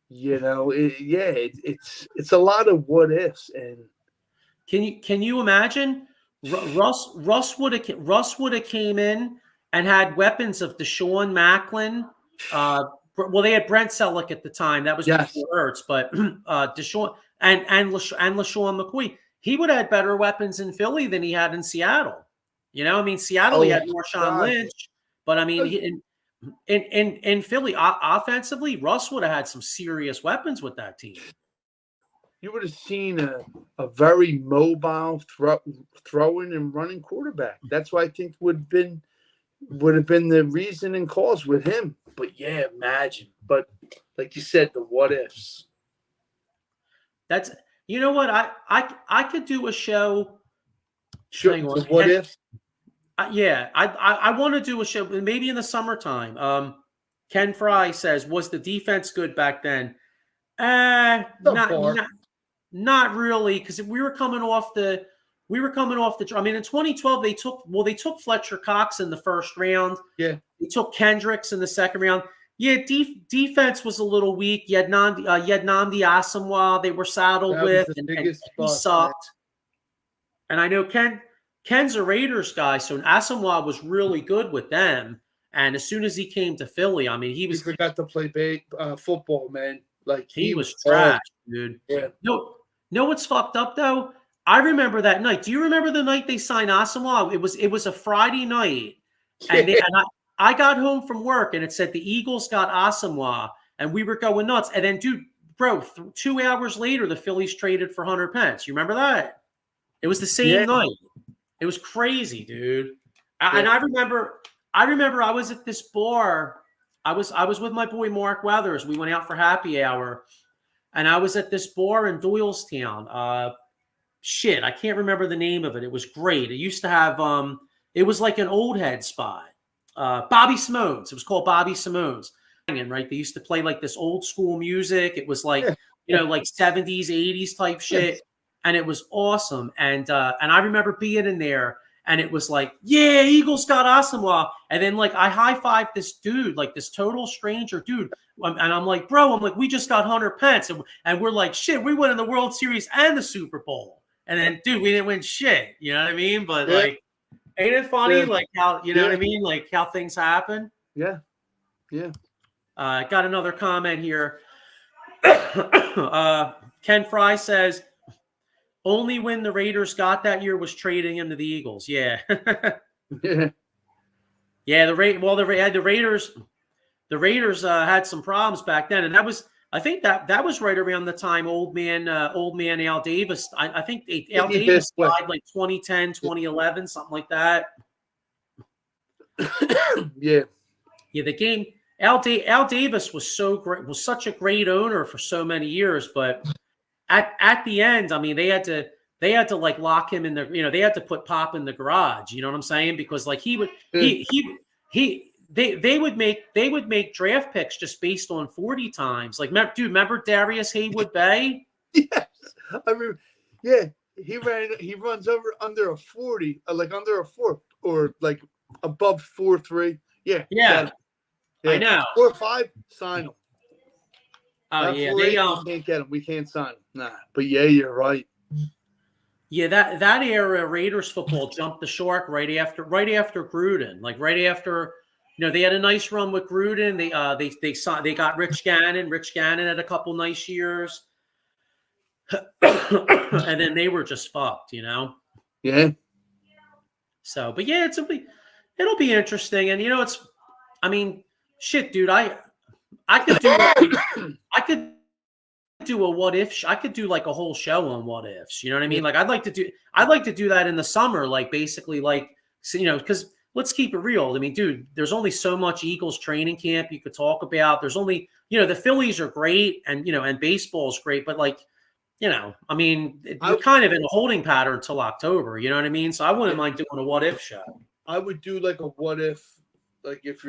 You know, it's a lot of what ifs. And can you imagine Russ would have came in and had weapons of Deshaun Macklin. Well, they had Brent Selleck at the time. That was before Ertz, but Deshaun and LaShawn McCoy. He would have had better weapons in Philly than he had in Seattle. You know, I mean, Seattle he had Marshawn Lynch, but I mean, in Philly, offensively, Russ would have had some serious weapons with that team. You would have seen a very mobile throwing and running quarterback. That's what I think would have been the reason and cause with him. But yeah, imagine. But like you said, the what ifs. That's, you know what, I could do a show. Sure. The what ifs. Yeah, I want to do a show maybe in the summertime. Ken Fry says, was the defense good back then? Not really, because we were coming off the. I mean, in 2012 they took Fletcher Cox in the first round. Yeah, they took Kendricks in the second round. Yeah, defense was a little weak. You had Nnamdi Asomugha they were saddled with, and he sucked. And I know Ken's a Raiders guy, so Asomugha was really good with them. And as soon as he came to Philly, I mean, he forgot to play football, man. Like he was trash, dude. Yeah. No, what's fucked up though? I remember that night. Do you remember the night they signed Asomugha? It was a Friday night, and I got home from work and it said the Eagles got Asomugha, and we were going nuts. And then, dude, bro, 2 hours later, the Phillies traded for Hunter Pence. You remember that? It was the same night. It was crazy, dude. And I remember I was at this bar. I was with my boy Mark Weathers. We went out for happy hour, and I was at this bar in Doylestown. I can't remember the name of it. It was great. It used to have it was like an old head spot. Bobby Simone's. It was called Bobby Simone's. Right? They used to play like this old school music. It was like, you know, like 70s, 80s type shit. Yes. And it was awesome. And I remember being in there, and it was like, yeah, Eagles got Asomugha. And then like I high-fived this dude, like this total stranger dude. And I'm like, bro, we just got Hunter Pence. And we're like, shit, we won in the World Series and the Super Bowl. And then, dude, we didn't win shit. You know what I mean? But like, ain't it funny? Like how, you know what I mean? Like how things happen. Yeah. Yeah. Got another comment here. Ken Fry says, only win the Raiders got that year was trading him to the Eagles. Yeah. Yeah. The Raiders had some problems back then. And I think that was right around the time old man Al Davis. I think Al Davis died like 2010, 2011, something like that. Yeah. Yeah. The game, Al Davis was so great, was such a great owner for so many years, but at the end, I mean, they had to like lock him in the, you know, they had to put Pop in the garage. You know what I'm saying? Because like they would make draft picks just based on 40 times. Like, dude, remember Darius Haywood Bay? Yes, I mean, yeah, he runs under a 40, like under a 4 or like above 4.3. Yeah. I know. 4.5, sign him. Oh yeah, we can't get him. We can't sign him. Nah, but yeah, you're right. Yeah, that era Raiders football jumped the shark right after Gruden. Like right after, you know, they had a nice run with Gruden. They got Rich Gannon. Rich Gannon had a couple nice years, and then they were just fucked. You know. Yeah. So, but yeah, it'll be interesting, and you know, I mean, shit, dude, I could do a what if. I could do like a whole show on what ifs. You know what I mean? Like I'd like to do that in the summer. Like basically, like, so, you know, because let's keep it real. I mean, dude, there's only so much Eagles training camp you could talk about. There's only, you know, the Phillies are great, and you know, and baseball is great, but like, I mean, I we're kind of in a holding pattern until October. You know what I mean? So I wouldn't mind doing a what if show. I would do like a what if, like if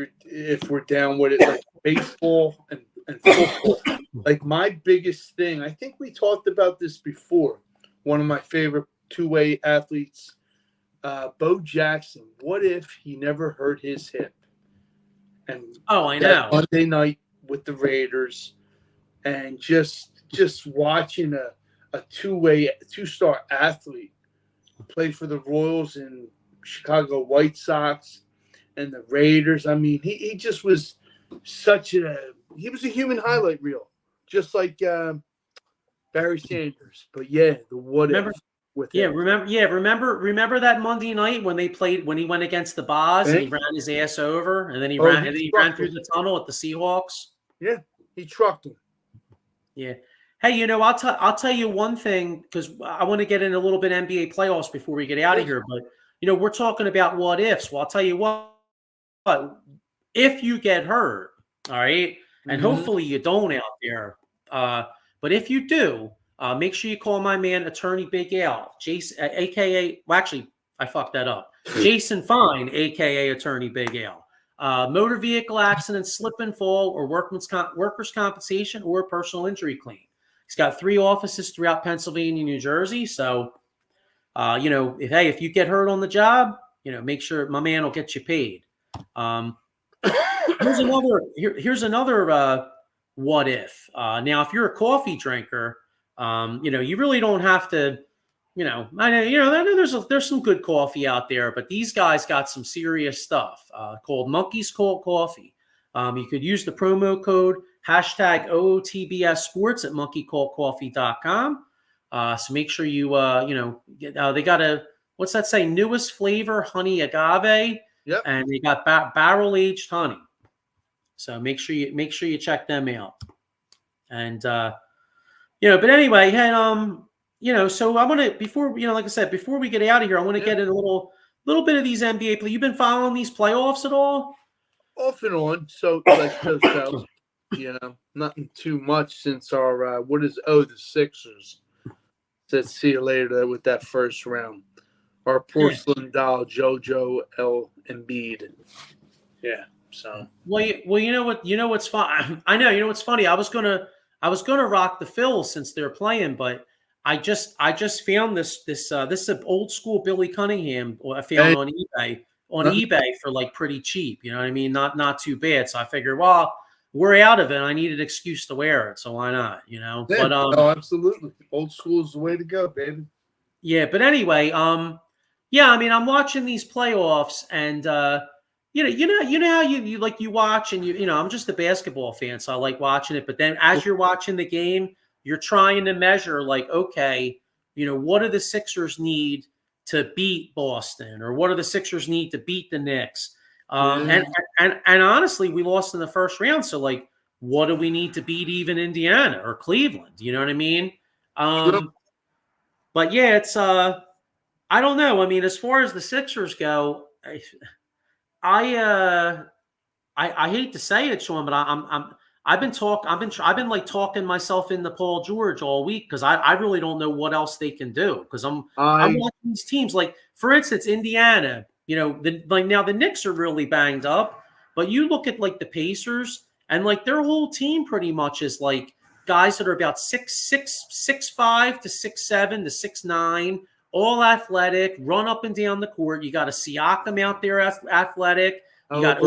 we're down with it, like baseball and football. Like my biggest thing, I think we talked about this before. One of my favorite two-way athletes, Bo Jackson. What if he never hurt his hip? And Oh, I that know. Monday night with the Raiders, and just watching a two-star athlete play for the Royals and Chicago White Sox and the Raiders. I mean, he just was he was a human highlight reel, just like Barry Sanders. But yeah, the what Remember? if with Yeah, him. remember that Monday night when he went against the Boz and he ran his ass over and then he ran through the tunnel at the Seahawks. Yeah, he trucked him. Yeah. Hey, I'll tell you one thing because I want to get in a little bit NBA playoffs before we get out of here. But we're talking about what ifs. Well, I'll tell you what. If you get hurt, all right, and hopefully you don't out there. But if you do, make sure you call my man, Attorney Big Al, Jason, aka. Well, actually, I fucked that up. Jason Fine, aka Attorney Big Al. Motor vehicle accident, slip and fall, or workers' compensation, or personal injury claim. He's got 3 offices throughout Pennsylvania, New Jersey. So, if you get hurt on the job, make sure my man will get you paid. Here's another what if. Now, if you're a coffee drinker, you really don't have to. I know there's some good coffee out there, but these guys got some serious stuff called Monkey's Cold Coffee. You could use the promo code #OOTBS Sports at monkeycoldcoffee.com. So make sure you they got what's that say? Newest flavor, honey agave. Yep. And they got barrel aged honey. So make sure you check them out. And but anyway, and so I want to before like I said, before we get out of here, I want to get in a little bit of these NBA play. You've been following these playoffs at all? Off and on, so nothing too much since our the Sixers said see you later with that first round. Our porcelain doll, JoJo L. Embiid. Yeah. So. Well, you know what's fun. I know. You know what's funny. I was gonna rock the Phils since they're playing, but I just found this is an old school Billy Cunningham I found on eBay for like pretty cheap. You know what I mean? Not too bad. So I figured, well, we're out of it. I need an excuse to wear it, so why not? Yeah, but absolutely, old school is the way to go, baby. Yeah, but anyway, yeah, I mean, I'm watching these playoffs, and you know how you watch, and I'm just a basketball fan, so I like watching it. But then, as you're watching the game, you're trying to measure, like, okay, what do the Sixers need to beat Boston, or what do the Sixers need to beat the Knicks? And honestly, we lost in the first round, so like, what do we need to beat even Indiana or Cleveland? You know what I mean? But yeah, it's I don't know. I mean, as far as the Sixers go, I hate to say it, Sean, but I've been talking myself into Paul George all week because I really don't know what else they can do because I'm watching these teams like, for instance, Indiana. Now the Knicks are really banged up, but you look at like the Pacers and like their whole team pretty much is like guys that are about 6'5" to 6'7" to 6'9", all athletic, run up and down the court. You got a Siakam out there, athletic. You got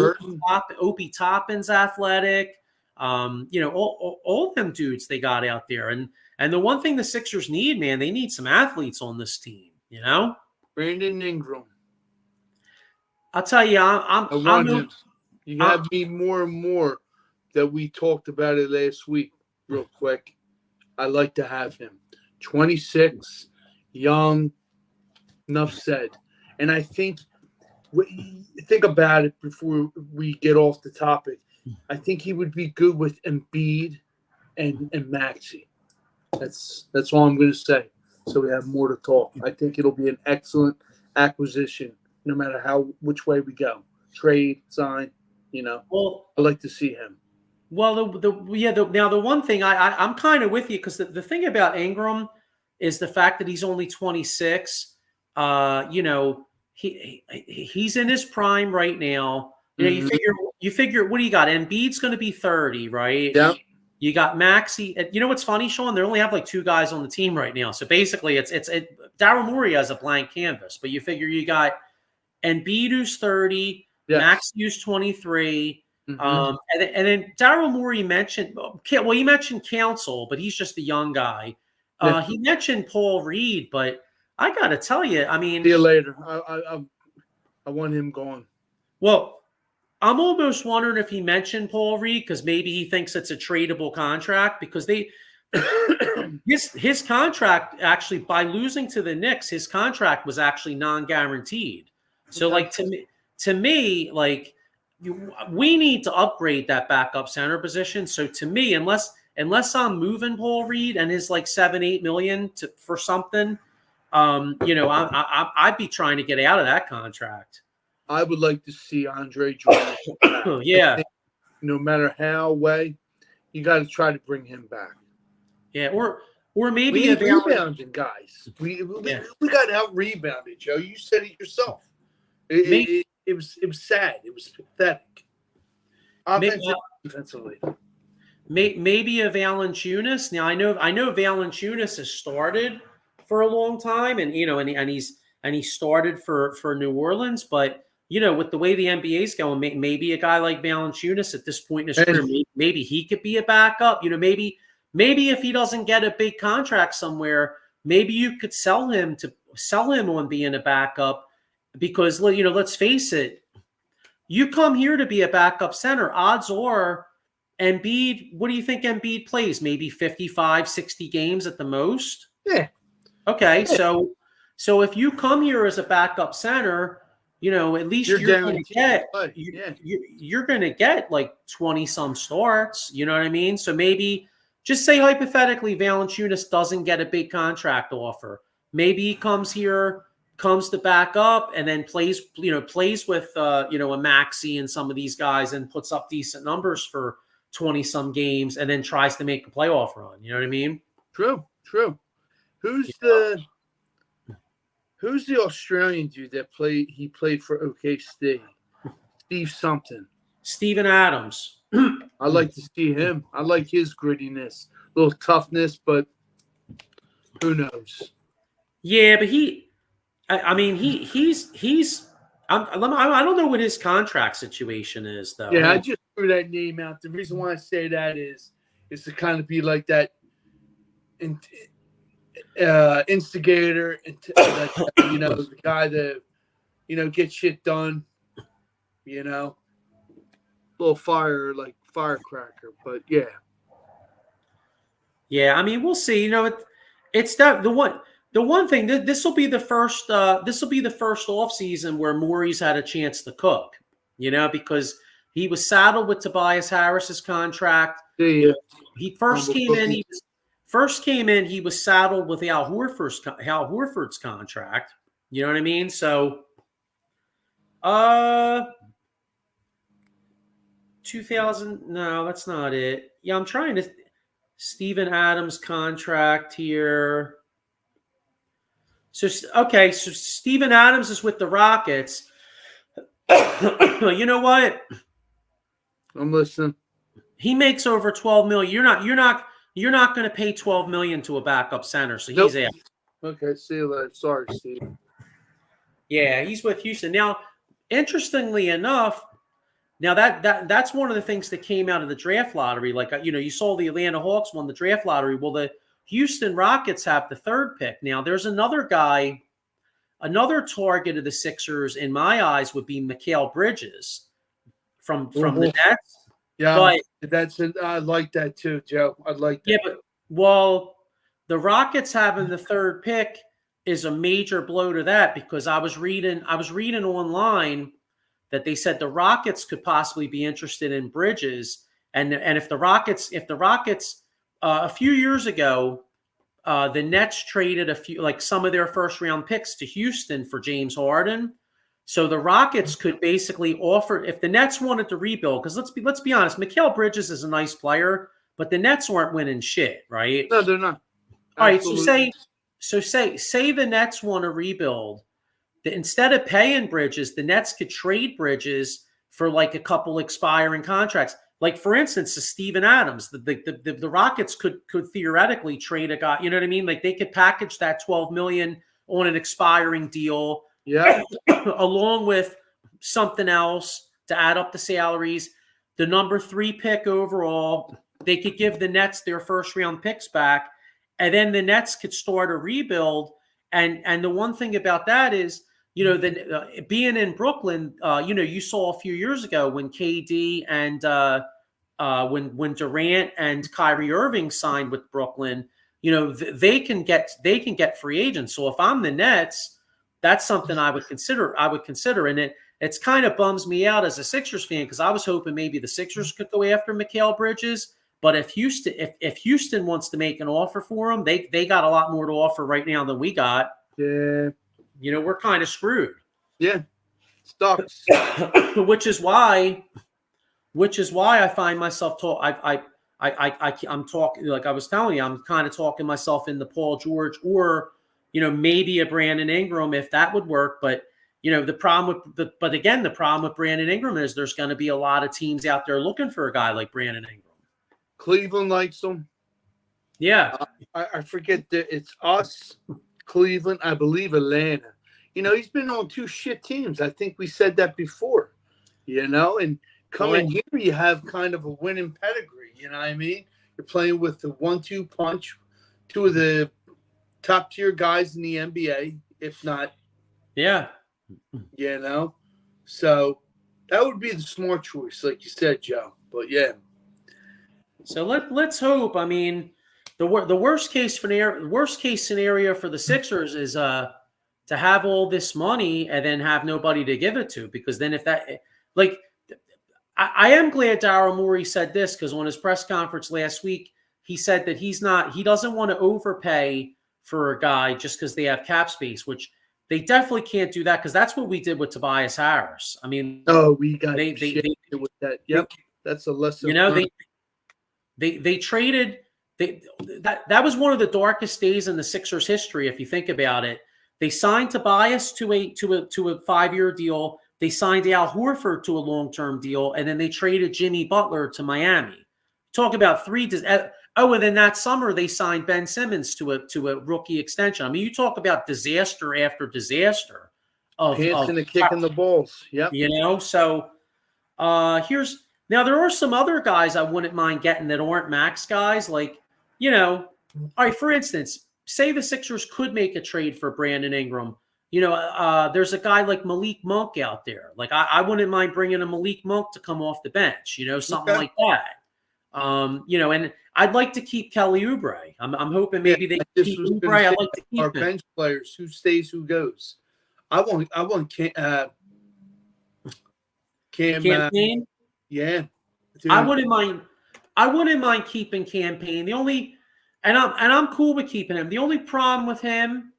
Opie Toppin's athletic. All them dudes they got out there. And the one thing the Sixers need, man, they need some athletes on this team. Brandon Ingram. I'll tell you, you have me more and more that we talked about it last week. Real quick, I like to have him. 26, young, enough said. And I think about it before we get off the topic. I think he would be good with Embiid and Maxey. That's all I'm going to say. So we have more to talk. I think it'll be an excellent acquisition, no matter which way we go. Trade, sign, Well, I like to see him. Well, now the one thing I'm kind of with you because the thing about Ingram, is the fact that he's only 26. He's in his prime right now. You figure what do you got? Embiid's going to be 30, right? Yeah. You got Maxey. You know what's funny, Sean? They only have like 2 guys on the team right now. So basically, it's Daryl Morey has a blank canvas. But you figure you got Embiid who's 30, Yes. Maxey who's 23. And then Daryl Morey mentioned, he mentioned Council, but he's just a young guy. He mentioned Paul Reed, but I got to tell you, I mean, see you later. I want him gone. Well, I'm almost wondering if he mentioned Paul Reed because maybe he thinks it's a tradable contract because his contract actually, by losing to the Knicks, his contract was actually non-guaranteed. So, like to me, like we need to upgrade that backup center position. So to me, unless I'm moving Paul Reed and his like $7-8 million for something, I'd be trying to get out of that contract. I would like to see Andre Drummond. Yeah. No matter how way, you got to try to bring him back. Yeah, or maybe we need rebounding guys. We got out rebounded, Joe. You said it yourself. It was sad. It was pathetic. Defensively. Maybe a Valanciunas. Now I know Valanciunas has started for a long time, and he started for New Orleans, but with the way the NBA is going, maybe a guy like Valanciunas at this point in his career, maybe he could be a backup. Maybe if he doesn't get a big contract somewhere, maybe you could sell him on being a backup because let's face it, you come here to be a backup center. Odds are Embiid. What do you think Embiid plays? Maybe 55, 60 games at the most. Yeah. Okay, yeah. So if you come here as a backup center, at least you're going to get like 20 some starts. You know what I mean? So maybe just say hypothetically, Valanciunas doesn't get a big contract offer. Maybe he comes to back up and then plays with a Maxey and some of these guys and puts up decent numbers for 20 some games and then tries to make a playoff run. You know what I mean? True. Who's the Australian dude that played? He played for OKC. Steve something. Steven Adams. I like to see him. I like his grittiness, a little toughness, but who knows? Yeah, but I don't know what his contract situation is, though. Yeah, I just threw that name out. The reason why I say that is to kind of be like that instigator, the guy that gets shit done. Little firecracker, but yeah. Yeah, I mean, we'll see. It's that the one thing. This will be the first off season where Morey's had a chance to cook. Because he was saddled with Tobias Harris's contract. Yeah. He first came in. He was saddled with Al Horford's contract. You know what I mean? So, 2000. No, that's not it. Yeah, I'm trying to. Steven Adams contract here. So Steven Adams is with the Rockets. You know what? I'm listening. He makes over $12 million. You're not going to pay $12 million to a backup center, so he's out. Okay, see you later. Sorry, Steve. Yeah, he's with Houston. Now, interestingly enough, that's one of the things that came out of the draft lottery. Like, you saw the Atlanta Hawks won the draft lottery. Well, the Houston Rockets have the 3rd pick. Now, there's another guy, another target of the Sixers, in my eyes, would be Mikal Bridges from the Nets. Yeah, but I like that too, Joe. I like that. Yeah, but the Rockets having the 3rd pick is a major blow to that because I was reading online that they said the Rockets could possibly be interested in Bridges, and if the Rockets a few years ago, the Nets traded some of their 1st round picks to Houston for James Harden. So the Rockets could basically offer, if the Nets wanted to rebuild, because let's be honest, Mikal Bridges is a nice player, but the Nets aren't winning shit, right? No, they're not. All right, so So say the Nets want to rebuild. Instead of paying Bridges, the Nets could trade Bridges for like a couple expiring contracts. Like for instance, the Steven Adams, the Rockets could theoretically trade a guy. You know what I mean? Like they could package that $12 million on an expiring deal, Yeah, along with something else to add up the salaries. The number 3 pick overall, they could give the Nets their first round picks back, and then the Nets could start a rebuild. And the one thing about that is, being in Brooklyn, you saw a few years ago when KD and when Durant and Kyrie Irving signed with Brooklyn, they can get free agents. So if I'm the Nets, that's something I would consider. And it's kind of bums me out as a Sixers fan because I was hoping maybe the Sixers could go after Mikal Bridges. But if Houston wants to make an offer for him, they got a lot more to offer right now than we got. yeah. We're kind of screwed. Yeah, sucks. which is why I find myself I'm talking, like I was telling you, I'm kind of talking myself into Paul George or maybe a Brandon Ingram if that would work. But the problem with Brandon Ingram is there's going to be a lot of teams out there looking for a guy like Brandon Ingram. Cleveland likes him. Yeah, I forget that it's us, Cleveland, I believe Atlanta. He's been on 2 shit teams. I think we said that before. And coming here, you have kind of a winning pedigree. You know what I mean? You're playing with the 1-2 punch, 2 of the top tier guys in the NBA, if not. Yeah. So that would be the smart choice, like you said, Joe. But yeah. So let's hope. I mean, the worst case scenario for the Sixers is to have all this money and then have nobody to give it to, because then I am glad Daryl Morey said this, because on his press conference last week he said that he doesn't want to overpay for a guy just because they have cap space, which they definitely can't do that, because that's what we did with Tobias Harris. I mean, we got they with that. Yep, that's a lesson. They traded. That was one of the darkest days in the Sixers history, if you think about it. They signed Tobias to a 5-year deal. They signed Al Horford to a long-term deal, and then they traded Jimmy Butler to Miami. Talk about 3. And then that summer they signed Ben Simmons to a rookie extension. I mean, you talk about disaster after disaster. Pants and kicking the balls. Yep. So now there are some other guys I wouldn't mind getting that aren't max guys. Like, all right, for instance, say the Sixers could make a trade for Brandon Ingram. There's a guy like Malik Monk out there. Like I wouldn't mind bringing a Malik Monk to come off the bench, something like that. And I'd like to keep Kelly Oubre. I'm hoping maybe they keep Oubre. I'd like to keep our bench players. Who stays, who goes. I want Cam. Campaign. Yeah, dude. I wouldn't mind keeping Campaign. I'm cool with keeping him. The only problem with him,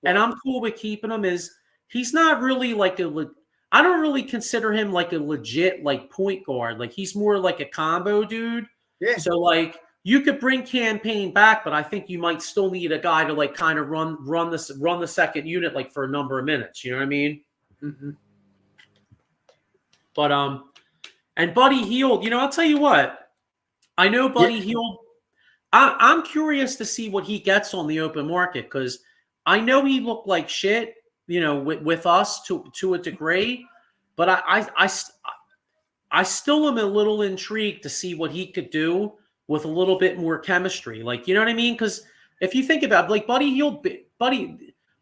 and I'm cool with keeping him, is he's not really like I don't really consider him like a legit like point guard. Like he's more like a combo dude. Yeah. So like you could bring Campaign back, but I think you might still need a guy to like kind of run the second unit like for a number of minutes. You know what I mean? Mm-hmm. But and Buddy Hield, I'll tell you what. I know Buddy Hield. I'm curious to see what he gets on the open market, because I know he looked like shit, with us to a degree. But I still am a little intrigued to see what he could do with a little bit more chemistry. Like, you know what I mean? Because if you think about it, like Buddy Hield,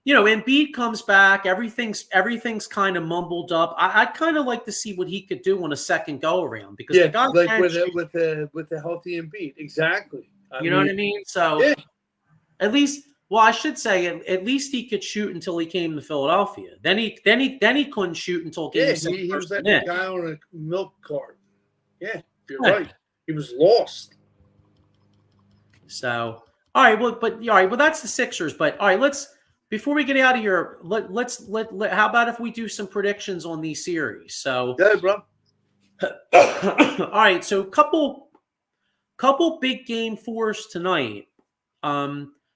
Embiid comes back, everything's kind of mumbled up. I'd kind of like to see what he could do on a second go around, because the guy like with the healthy Embiid, exactly. You know what I mean? So at least, I should say at least he could shoot until he came to Philadelphia. Then he couldn't shoot until game 6. He was like a guy on a milk cart. Yeah, you're right. He was lost. So all right, well that's the Sixers. But all right, before we get out of here, let's how about if we do some predictions on these series? So yeah, bro. All right, so couple big game 4s tonight.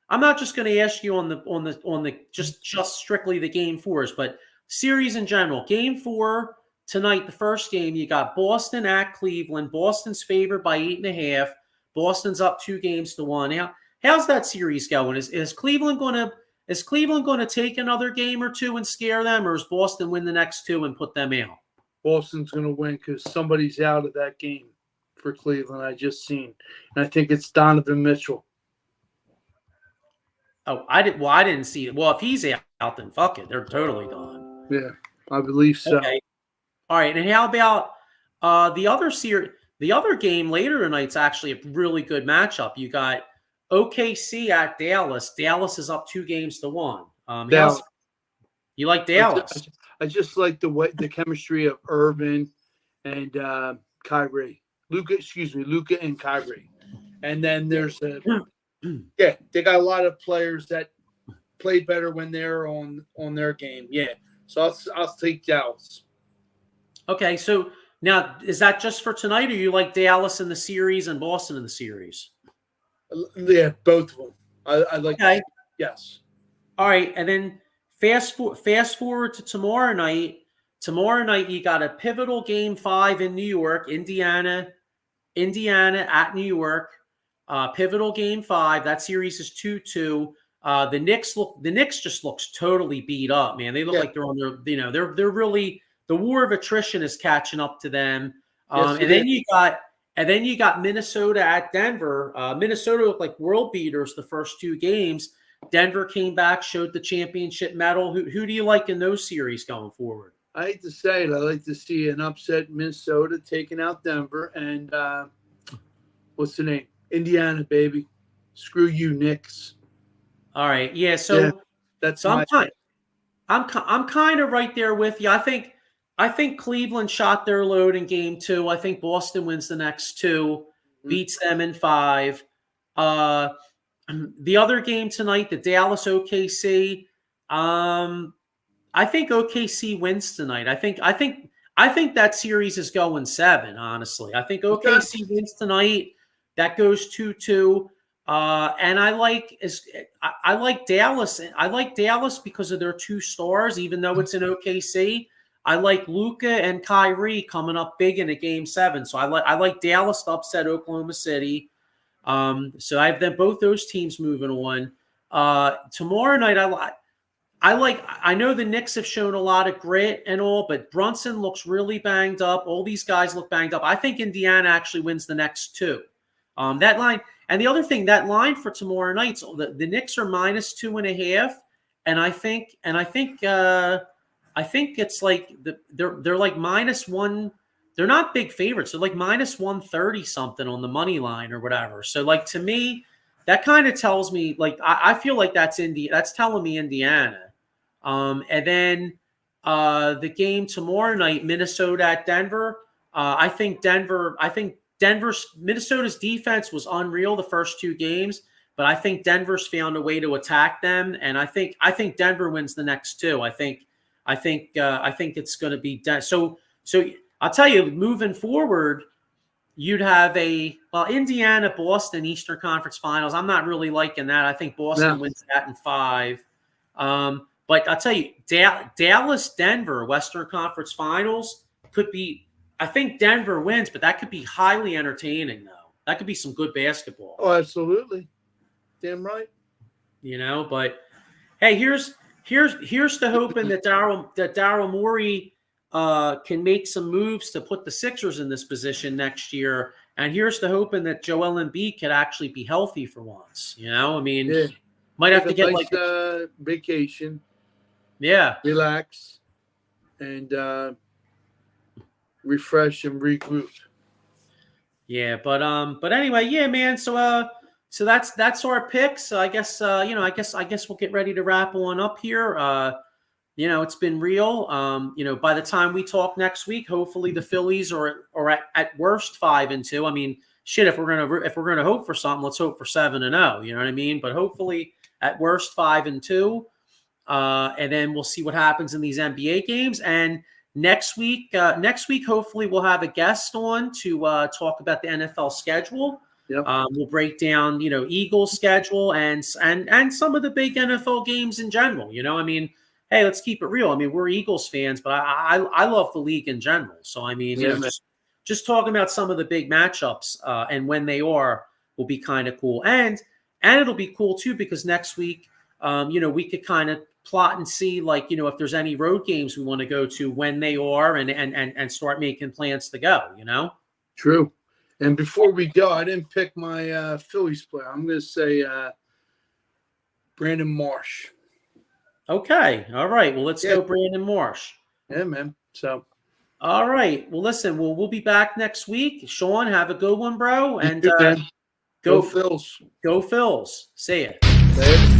I'm not just going to ask you on the just strictly the game fours, but series in general. Game 4 tonight, the first game, you got Boston at Cleveland. Boston's favored by 8.5. Boston's up 2-1. How's that series going? Is Cleveland going to take another game or two and scare them, or is Boston win the next 2 and put them out? Boston's going to win because somebody's out of that game for Cleveland. I just seen, and I think it's Donovan Mitchell. Oh, I didn't see it. Well, if he's out, then fuck it, they're totally gone. Yeah, I believe so. Okay. All right, and how about the other series? The other game later tonight's actually a really good matchup. You got OKC at Dallas. Dallas is up 2-1. Dallas. You like Dallas? I just like the chemistry of Irvin and Kyrie. Luka and Kyrie. And then there's they got a lot of players that play better when they're on their game. Yeah. So I'll take Dallas. Okay, so now is that just for tonight, or you like Dallas in the series and Boston in the series? Yeah, both of them. I like. Okay. Yes. All right, and then fast forward to tomorrow night. Tomorrow night you got a pivotal game 5 in New York, Indiana at New York. Pivotal game 5. That series is 2-2. The Knicks just looks totally beat up, man. They look like they're on their, they're really, the war of attrition is catching up to them. And then you got Minnesota at Denver. Minnesota looked like world beaters the first 2 games. Denver came back, showed the championship medal. Who do you like in those series going forward? I hate to say it, I like to see an upset Minnesota taking out Denver and what's the name? Indiana, baby. Screw you, Knicks. All right, yeah. So that's I'm kind of right there with you. I think Cleveland shot their load in game 2. I think Boston wins the next 2, beats them in 5. The other game tonight, the Dallas OKC. I think OKC wins tonight. I think that series is going 7. Honestly, I think OKC wins tonight. That goes 2-2. And I like Dallas. I like Dallas because of their 2 stars, even though it's in OKC. I like Luka and Kyrie coming up big in a game 7. So I like Dallas to upset Oklahoma City. So I have both those teams moving on. Tomorrow night, I know the Knicks have shown a lot of grit and all, but Brunson looks really banged up. All these guys look banged up. I think Indiana actually wins the next 2. That line, and the other thing, that line for tomorrow night, so the Knicks are -2.5, and I think it's like they're like -1. They're not big favorites. They're like -130 something on the money line or whatever. So like to me, that kind of tells me like I feel like that's telling me Indiana. And then the game tomorrow night, Minnesota at Denver. I think Minnesota's defense was unreal the first 2 games, but I think Denver's found a way to attack them, and I think Denver wins the next 2. I think it's going to be so. I'll tell you, moving forward, you'd have Indiana, Boston, Eastern Conference Finals. I'm not really liking that. I think Boston wins that in 5. But I'll tell you, Dallas, Denver, Western Conference Finals could be. I think Denver wins, but that could be highly entertaining, though. That could be some good basketball. Oh, absolutely, damn right. But hey, here's the hoping that Daryl Morey can make some moves to put the Sixers in this position next year, and here's the hoping that Joel Embiid could actually be healthy for once. Might have to get nice, vacation. Yeah, relax, and refresh and regroup. Yeah, but anyway, yeah, man. So that's our picks. I guess I guess we'll get ready to wrap on up here. It's been real. By the time we talk next week, hopefully the Phillies are at worst 5-2. I mean, shit, if we're gonna hope for something, let's hope for 7-0. You know what I mean? But hopefully at worst 5-2, and then we'll see what happens in these NBA games. And next week, hopefully we'll have a guest on to talk about the NFL schedule. Yep. We'll break down, Eagles schedule and some of the big NFL games in general. I mean, hey, let's keep it real. I mean, we're Eagles fans, but I love the league in general. So I mean, just talking about some of the big matchups and when they are will be kind of cool, and it'll be cool too because next week, we could kind of plot and see if there's any road games we want to go to, when they are, and start making plans to go. True. And before we go, I didn't pick my Phillies player. I'm going to say Brandon Marsh. Okay. All right. Well, let's go Brandon Marsh. Yeah, man. So. All right. Well, listen, we'll be back next week. Sean, have a good one, bro. And go Phils. Go Phils. See ya. Later.